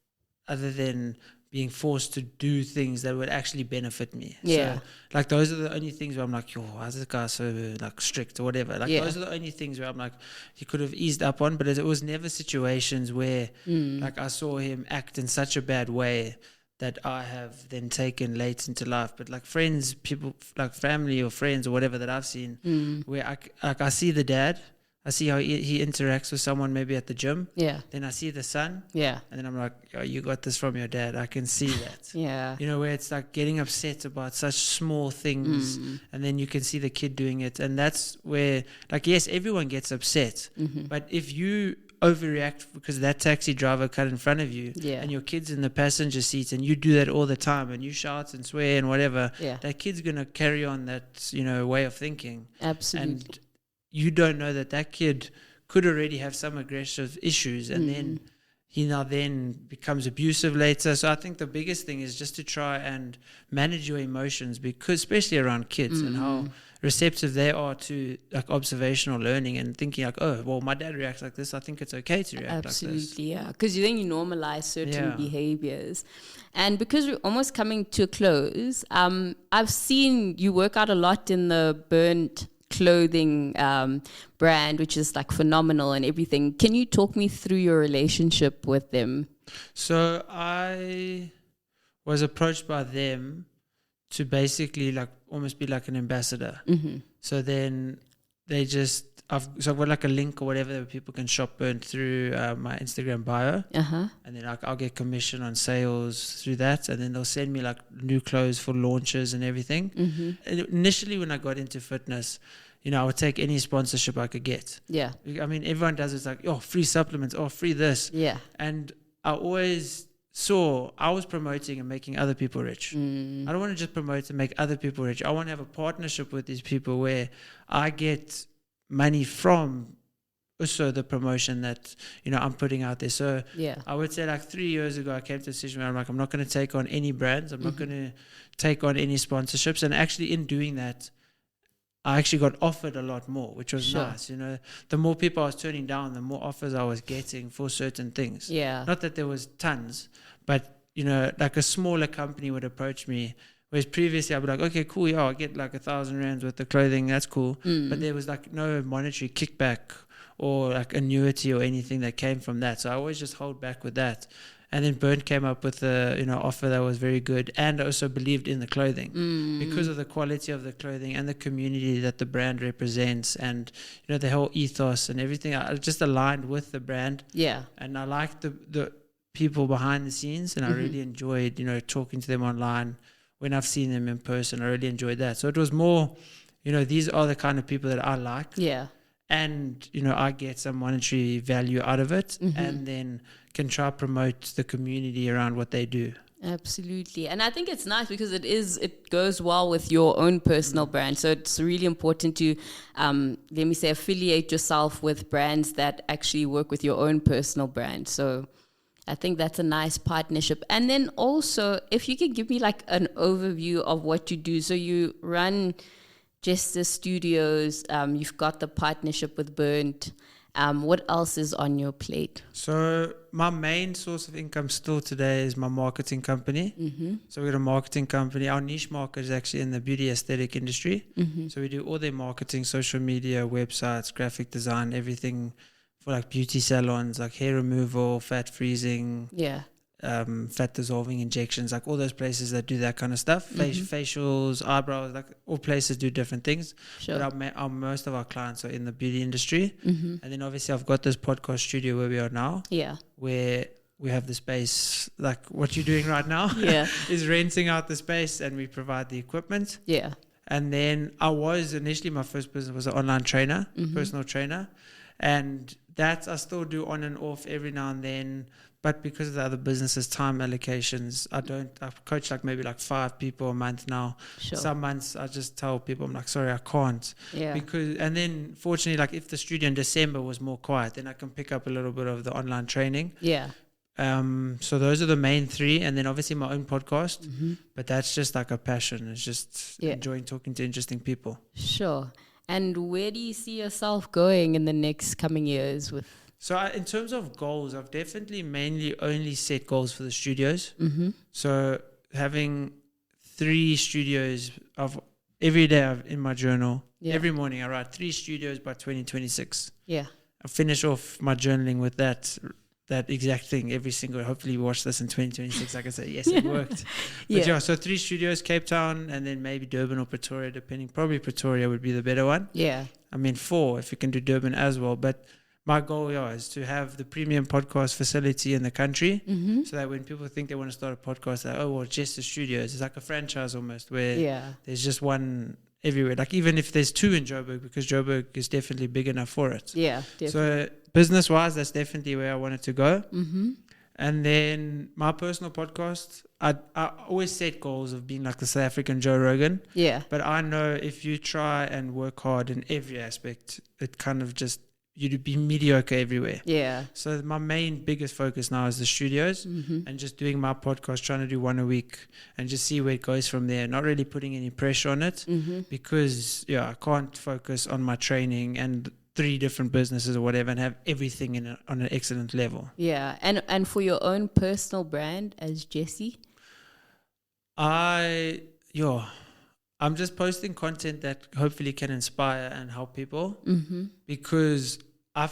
other than being forced to do things that would actually benefit me. Yeah. So, like, those are the only things where I'm like, yo, why is this guy so, like, strict or whatever? Like, those are the only things where I'm like, he could have eased up on, but it was never situations where, like, I saw him act in such a bad way that I have then taken late into life. But, like, friends, people, like, family or friends or whatever that I've seen, where I see the dad, I see how he interacts with someone maybe at the gym. Yeah. Then I see the son. Yeah. And then I'm like, oh, you got this from your dad. I can see that. Yeah. You know, where it's like getting upset about such small things, and then you can see the kid doing it. And that's where, like, yes, everyone gets upset. But if you overreact because that taxi driver cut in front of you, and your kid's in the passenger seat, and you do that all the time, and you shout and swear and whatever, that kid's going to carry on that, you know, way of thinking. Absolutely. And you don't know that kid could already have some aggressive issues, and then he now then becomes abusive later. So I think the biggest thing is just to try and manage your emotions, because especially around kids and how receptive they are to like observational learning and thinking like, oh, well, my dad reacts like this, I think it's okay to react like this. Absolutely, yeah. Because then you normalize certain behaviors. And because we're almost coming to a close, I've seen you work out a lot in the burnt clothing brand, which is like phenomenal and everything. Can you talk me through your relationship with them? So I was approached by them to basically like almost be like an ambassador. So then they just, I've got like a link or whatever that people can shop burnt through my Instagram bio, and then like I'll get commission on sales through that, and then they'll send me like new clothes for launches and everything. And initially when I got into fitness, you know, I would take any sponsorship I could get. Yeah. I mean, everyone does it. It's like, oh, free supplements, oh, free this. Yeah. And I always saw I was promoting and making other people rich. I don't want to just promote and make other people rich. I want to have a partnership with these people where I get money from also the promotion that, you know, I'm putting out there. So I would say like 3 years ago, I came to a decision where I'm like, I'm not going to take on any brands. I'm not going to take on any sponsorships. And actually in doing that, I actually got offered a lot more, which was nice. You know, the more people I was turning down, the more offers I was getting for certain things. Yeah. Not that there was tons, but, you know, like a smaller company would approach me, whereas previously I'd be like, okay, cool, yeah, I'll get like 1,000 rands worth of clothing, that's cool. But there was like no monetary kickback or like annuity or anything that came from that. So I always just hold back with that. And then Burnt came up with a, you know, offer that was very good, and I also believed in the clothing because of the quality of the clothing and the community that the brand represents, and, you know, the whole ethos and everything. I just aligned with the brand. Yeah. And I liked the people behind the scenes, and I really enjoyed, you know, talking to them online. When I've seen them in person, I really enjoyed that. So it was more, you know, these are the kind of people that I like. Yeah. And, you know, I get some monetary value out of it, and then can try promote the community around what they do. Absolutely. And I think it's nice because it goes well with your own personal brand. So it's really important to, let me say, affiliate yourself with brands that actually work with your own personal brand. So I think that's a nice partnership. And then also, if you could give me like an overview of what you do. So you run Jesster Studios, you've got the partnership with Burnt. What else is on your plate? So my main source of income still today is my marketing company. So we've got a marketing company. Our niche market is actually in the beauty aesthetic industry. So we do all their marketing, social media, websites, graphic design, everything for like beauty salons, like hair removal, fat freezing, fat dissolving injections, like all those places that do that kind of stuff, facials, eyebrows, like all places do different things. Sure. But most of our clients are in the beauty industry. And then obviously I've got this podcast studio where we are now, where we have the space, like what you're doing right now, is renting out the space, and we provide the equipment. And then initially my first business was an online trainer, personal trainer, and that I still do on and off every now and then. But because of the other businesses, time allocations, I coach maybe 5 people a month now. Some months I just tell people, I'm like, sorry, I can't. And then fortunately, if the studio in December was more quiet, then I can pick up a little bit of the online training. So those are the main 3. And then obviously my own podcast, but that's just like a passion. It's just enjoying talking to interesting people. Sure. And where do you see yourself going in the next coming years with? So in terms of goals, I've definitely mainly only set goals for the studios. So having 3 studios of every day in my journal, every morning I write 3 studios by 2026. I finish off my journaling with that exact thing every single. Hopefully you watch this in 2026. I can say, yes, it worked. But so 3 studios, Cape Town, and then maybe Durban or Pretoria, depending. Probably Pretoria would be the better one. I mean 4 if you can do Durban as well. But my goal is to have the premium podcast facility in the country, so that when people think they want to start a podcast, they're Jesster Studios. It's like a franchise almost, where there's just one everywhere. Like even if there's 2 in Joburg, because Joburg is definitely big enough for it. Definitely. So business-wise, that's definitely where I wanted to go. And then my personal podcast, I always set goals of being like the South African Joe Rogan. But I know if you try and work hard in every aspect, it kind of just, you'd be mediocre everywhere. So my biggest focus now is the studios, and just doing my podcast, trying to do 1 a week and just see where it goes from there. Not really putting any pressure on it, because I can't focus on my training and 3 different businesses or whatever and have everything on an excellent level. And for your own personal brand as Jesse? I'm just posting content that hopefully can inspire and help people, because I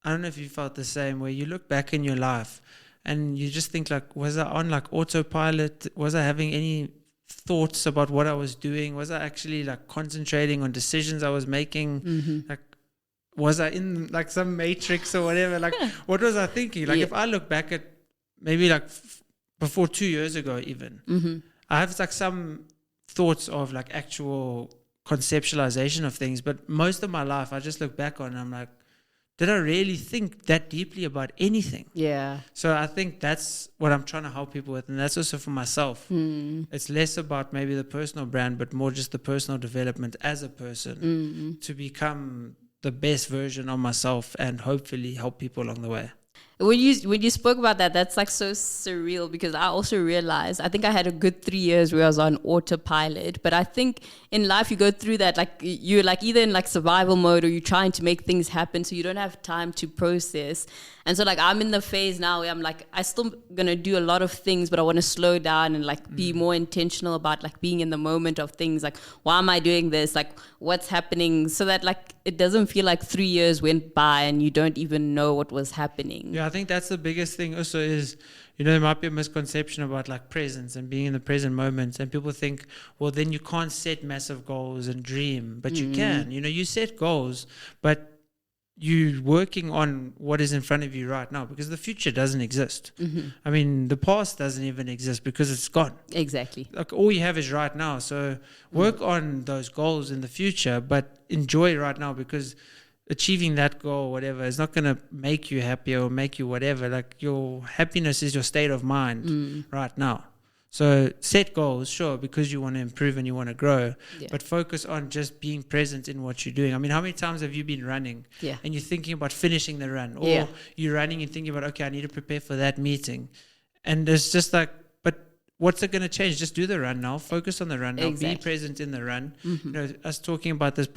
don't know if you felt the same, where you look back in your life and you just think was I on autopilot? Was I having any thoughts about what I was doing? Was I actually concentrating on decisions I was making? Was I in some matrix or whatever? What was I thinking? If I look back at maybe before 2 years ago even, I have some thoughts of actual conceptualization of things, but most of my life I just look back on and I'm like, did I really think that deeply about anything? So I think that's what I'm trying to help people with, and that's also for myself. It's less about maybe the personal brand, but more just the personal development as a person, to become the best version of myself and hopefully help people along the way. When you spoke about that, that's so surreal, because I also realized, I think I had a good 3 years where I was on autopilot, but I think in life you go through that, you're either in survival mode or you're trying to make things happen, so you don't have time to process. And so I'm in the phase now where I'm I still gonna do a lot of things, but I want to slow down and be more intentional about being in the moment of things. Why am I doing this? What's happening? So that it doesn't feel 3 years went by and you don't even know what was happening. I think that's the biggest thing also is, there might be a misconception about presence and being in the present moment. And people think, well, then you can't set massive goals and dream, but you can. You set goals, but you working on what is in front of you right now, because the future doesn't exist. I mean, the past doesn't even exist because it's gone. Exactly. All you have is right now. So work on those goals in the future, but enjoy right now, because achieving that goal, whatever, is not going to make you happier or make you whatever. Your happiness is your state of mind right now. So set goals, sure, because you want to improve and you want to grow, but focus on just being present in what you're doing. I mean, how many times have you been running and you're thinking about finishing the run, or you're running and thinking about, okay, I need to prepare for that meeting. And it's just but what's it going to change? Just do the run now. Focus on the run now. Exactly. Be present in the run. Us talking about this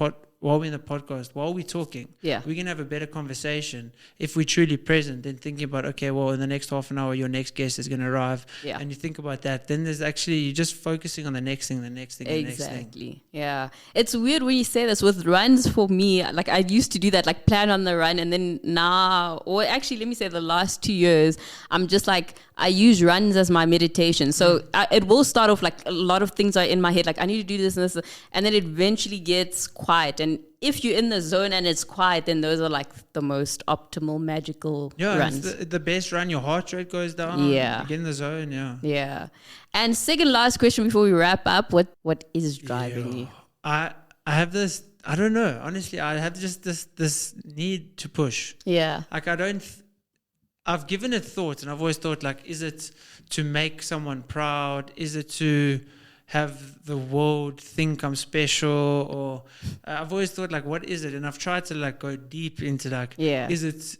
we're in the podcast, while we're talking, Yeah. we can have a better conversation if we're truly present than thinking about, okay, well, in the next half an hour, your next guest is going to arrive. Yeah. And you think about that. Then there's actually, you're just focusing on the next thing, the next thing, the next thing. Exactly. Yeah. It's weird when you say this with runs for me. Like I used to do that, like plan on the run. And then now, or actually, let me say the last 2 years, I'm just like, I use runs as my meditation. So it will start off like a lot of things are in my head. Like I need to do this and this. And then it eventually gets quiet. And if you're in the zone and it's quiet, then those are like the most optimal, magical runs. It's the best run. Your heart rate goes down. Yeah. You get in the zone, Yeah. And second last question before we wrap up, what is driving you? I have this, I don't know. Honestly, I have just this need to push. Yeah. Like I've given it thought, and I've always thought, like, is it to make someone proud? Is it to have the world think I'm special? Or I've always thought, like, what is it? And I've tried to like go deep into like, is it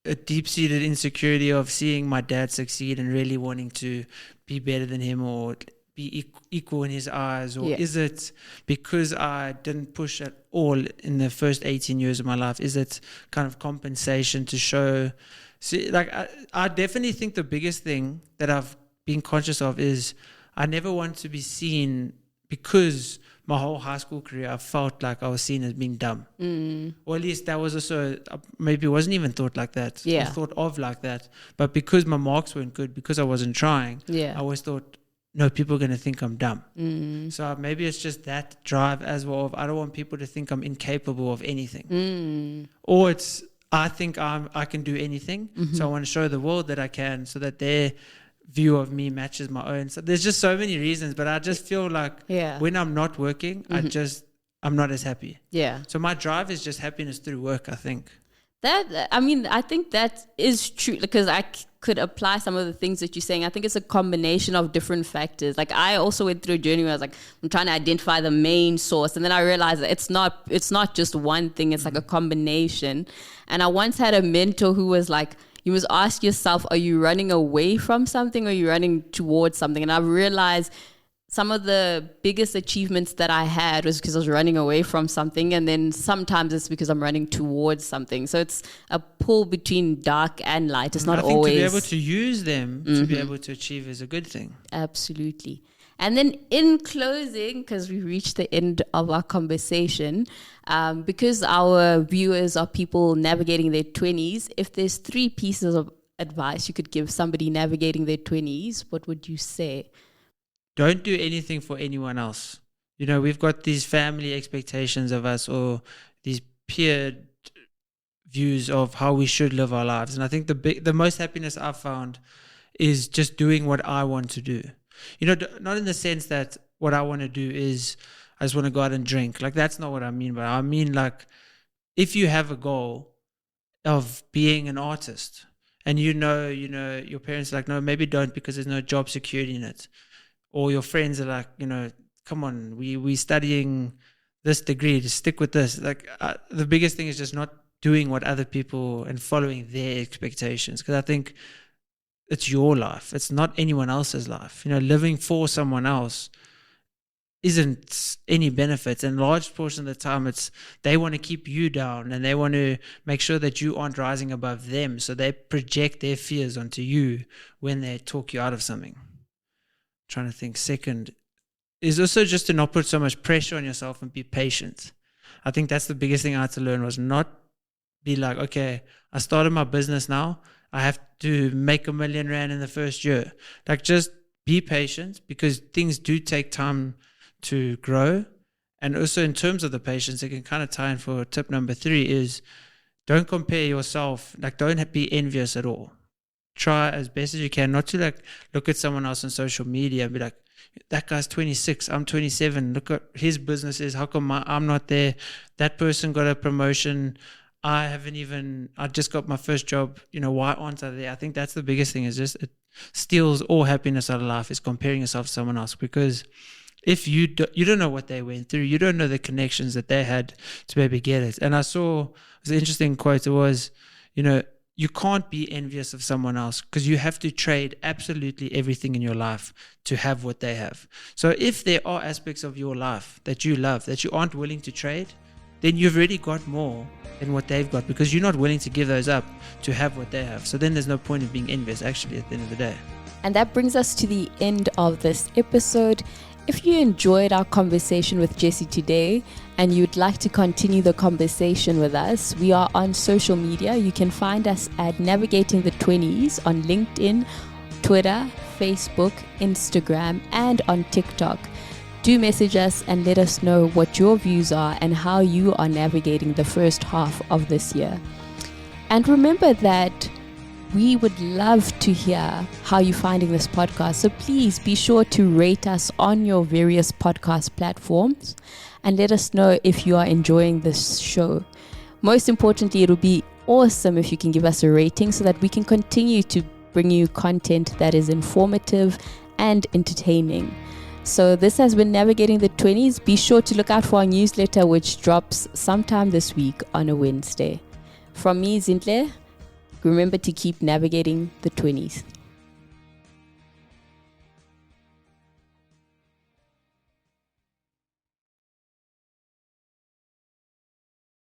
a deep-seated insecurity of seeing my dad succeed and really wanting to be better than him or be equal in his eyes? Or is it because I didn't push at all in the first 18 years of my life? Is it kind of compensation to show? See, like I definitely think the biggest thing that I've been conscious of is I never want to be seen, because my whole high school career I felt like I was seen as being dumb. Or at least that was also, maybe it wasn't even thought like that. Or thought of like that. But because my marks weren't good, because I wasn't trying, I always thought, no, people are going to think I'm dumb. So maybe it's just that drive as well of I don't want people to think I'm incapable of anything. Or it's, I think I can do anything. So I want to show the world that I can, so that their view of me matches my own. So there's just so many reasons, but I just feel like when I'm not working, I'm not as happy. Yeah. So my drive is just happiness through work, I think. I think that is true, because I could apply some of the things that you're saying. I think it's a combination of different factors. Like I also went through a journey where I was like, I'm trying to identify the main source. And then I realized that it's not just one thing. It's like a combination. And I once had a mentor who was like, you must ask yourself, are you running away from something or are you running towards something? And I realized some of the biggest achievements that I had was because I was running away from something, and then sometimes it's because I'm running towards something. So it's a pull between dark and light. It's not always. I think to be able to use them to be able to achieve is a good thing. Absolutely. And then in closing, because we reached the end of our conversation, because our viewers are people navigating their 20s, if there's 3 pieces of advice you could give somebody navigating their 20s, what would you say? Don't do anything for anyone else. You know, we've got these family expectations of us, or these peer views of how we should live our lives. And I think the most happiness I've found is just doing what I want to do. You know, not in the sense that what I want to do is I just want to go out and drink. Like, that's not what I mean. But I mean, like, if you have a goal of being an artist and you know, your parents are like, no, maybe don't, because there's no job security in it. Or your friends are like, come on, we studying this degree, to stick with this. Like, the biggest thing is just not doing what other people and following their expectations. Because I think it's your life. It's not anyone else's life. Living for someone else isn't any benefits. And a large portion of the time, it's they want to keep you down, and they want to make sure that you aren't rising above them. So they project their fears onto you when they talk you out of something. Trying to think. Second is also just to not put so much pressure on yourself and be patient. I think that's the biggest thing I had to learn, was not be like, okay, I started my business now, I have to make R1 million in the first year. Like, just be patient, because things do take time to grow. And also in terms of the patience, it can kind of tie in for tip number 3 is don't compare yourself. Like, don't be envious at all. Try as best as you can not to like look at someone else on social media and be like, that guy's 26, I'm 27, look at his businesses, how come I'm not there? That person got a promotion, I just got my first job, why aren't I there? I think that's the biggest thing, is just it steals all happiness out of life, is comparing yourself to someone else. Because if you don't know what they went through, you don't know the connections that they had to maybe get it. And I saw, it was an interesting quote, it was, you can't be envious of someone else, because you have to trade absolutely everything in your life to have what they have. So if there are aspects of your life that you love that you aren't willing to trade, then you've already got more than what they've got, because you're not willing to give those up to have what they have. So then there's no point in being envious, actually, at the end of the day. And that brings us to the end of this episode. If you enjoyed our conversation with Jessie today and you'd like to continue the conversation with us, we are on social media. You can find us at Navigating the 20s on LinkedIn, Twitter, Facebook, Instagram, and on TikTok. Do message us and let us know what your views are and how you are navigating the first half of this year. And remember that we would love to hear how you're finding this podcast. So please be sure to rate us on your various podcast platforms and let us know if you are enjoying this show. Most importantly, it'll be awesome if you can give us a rating so that we can continue to bring you content that is informative and entertaining. So this has been Navigating the 20s. Be sure to look out for our newsletter, which drops sometime this week on a Wednesday. From me, Zintle, remember to keep navigating the 20s.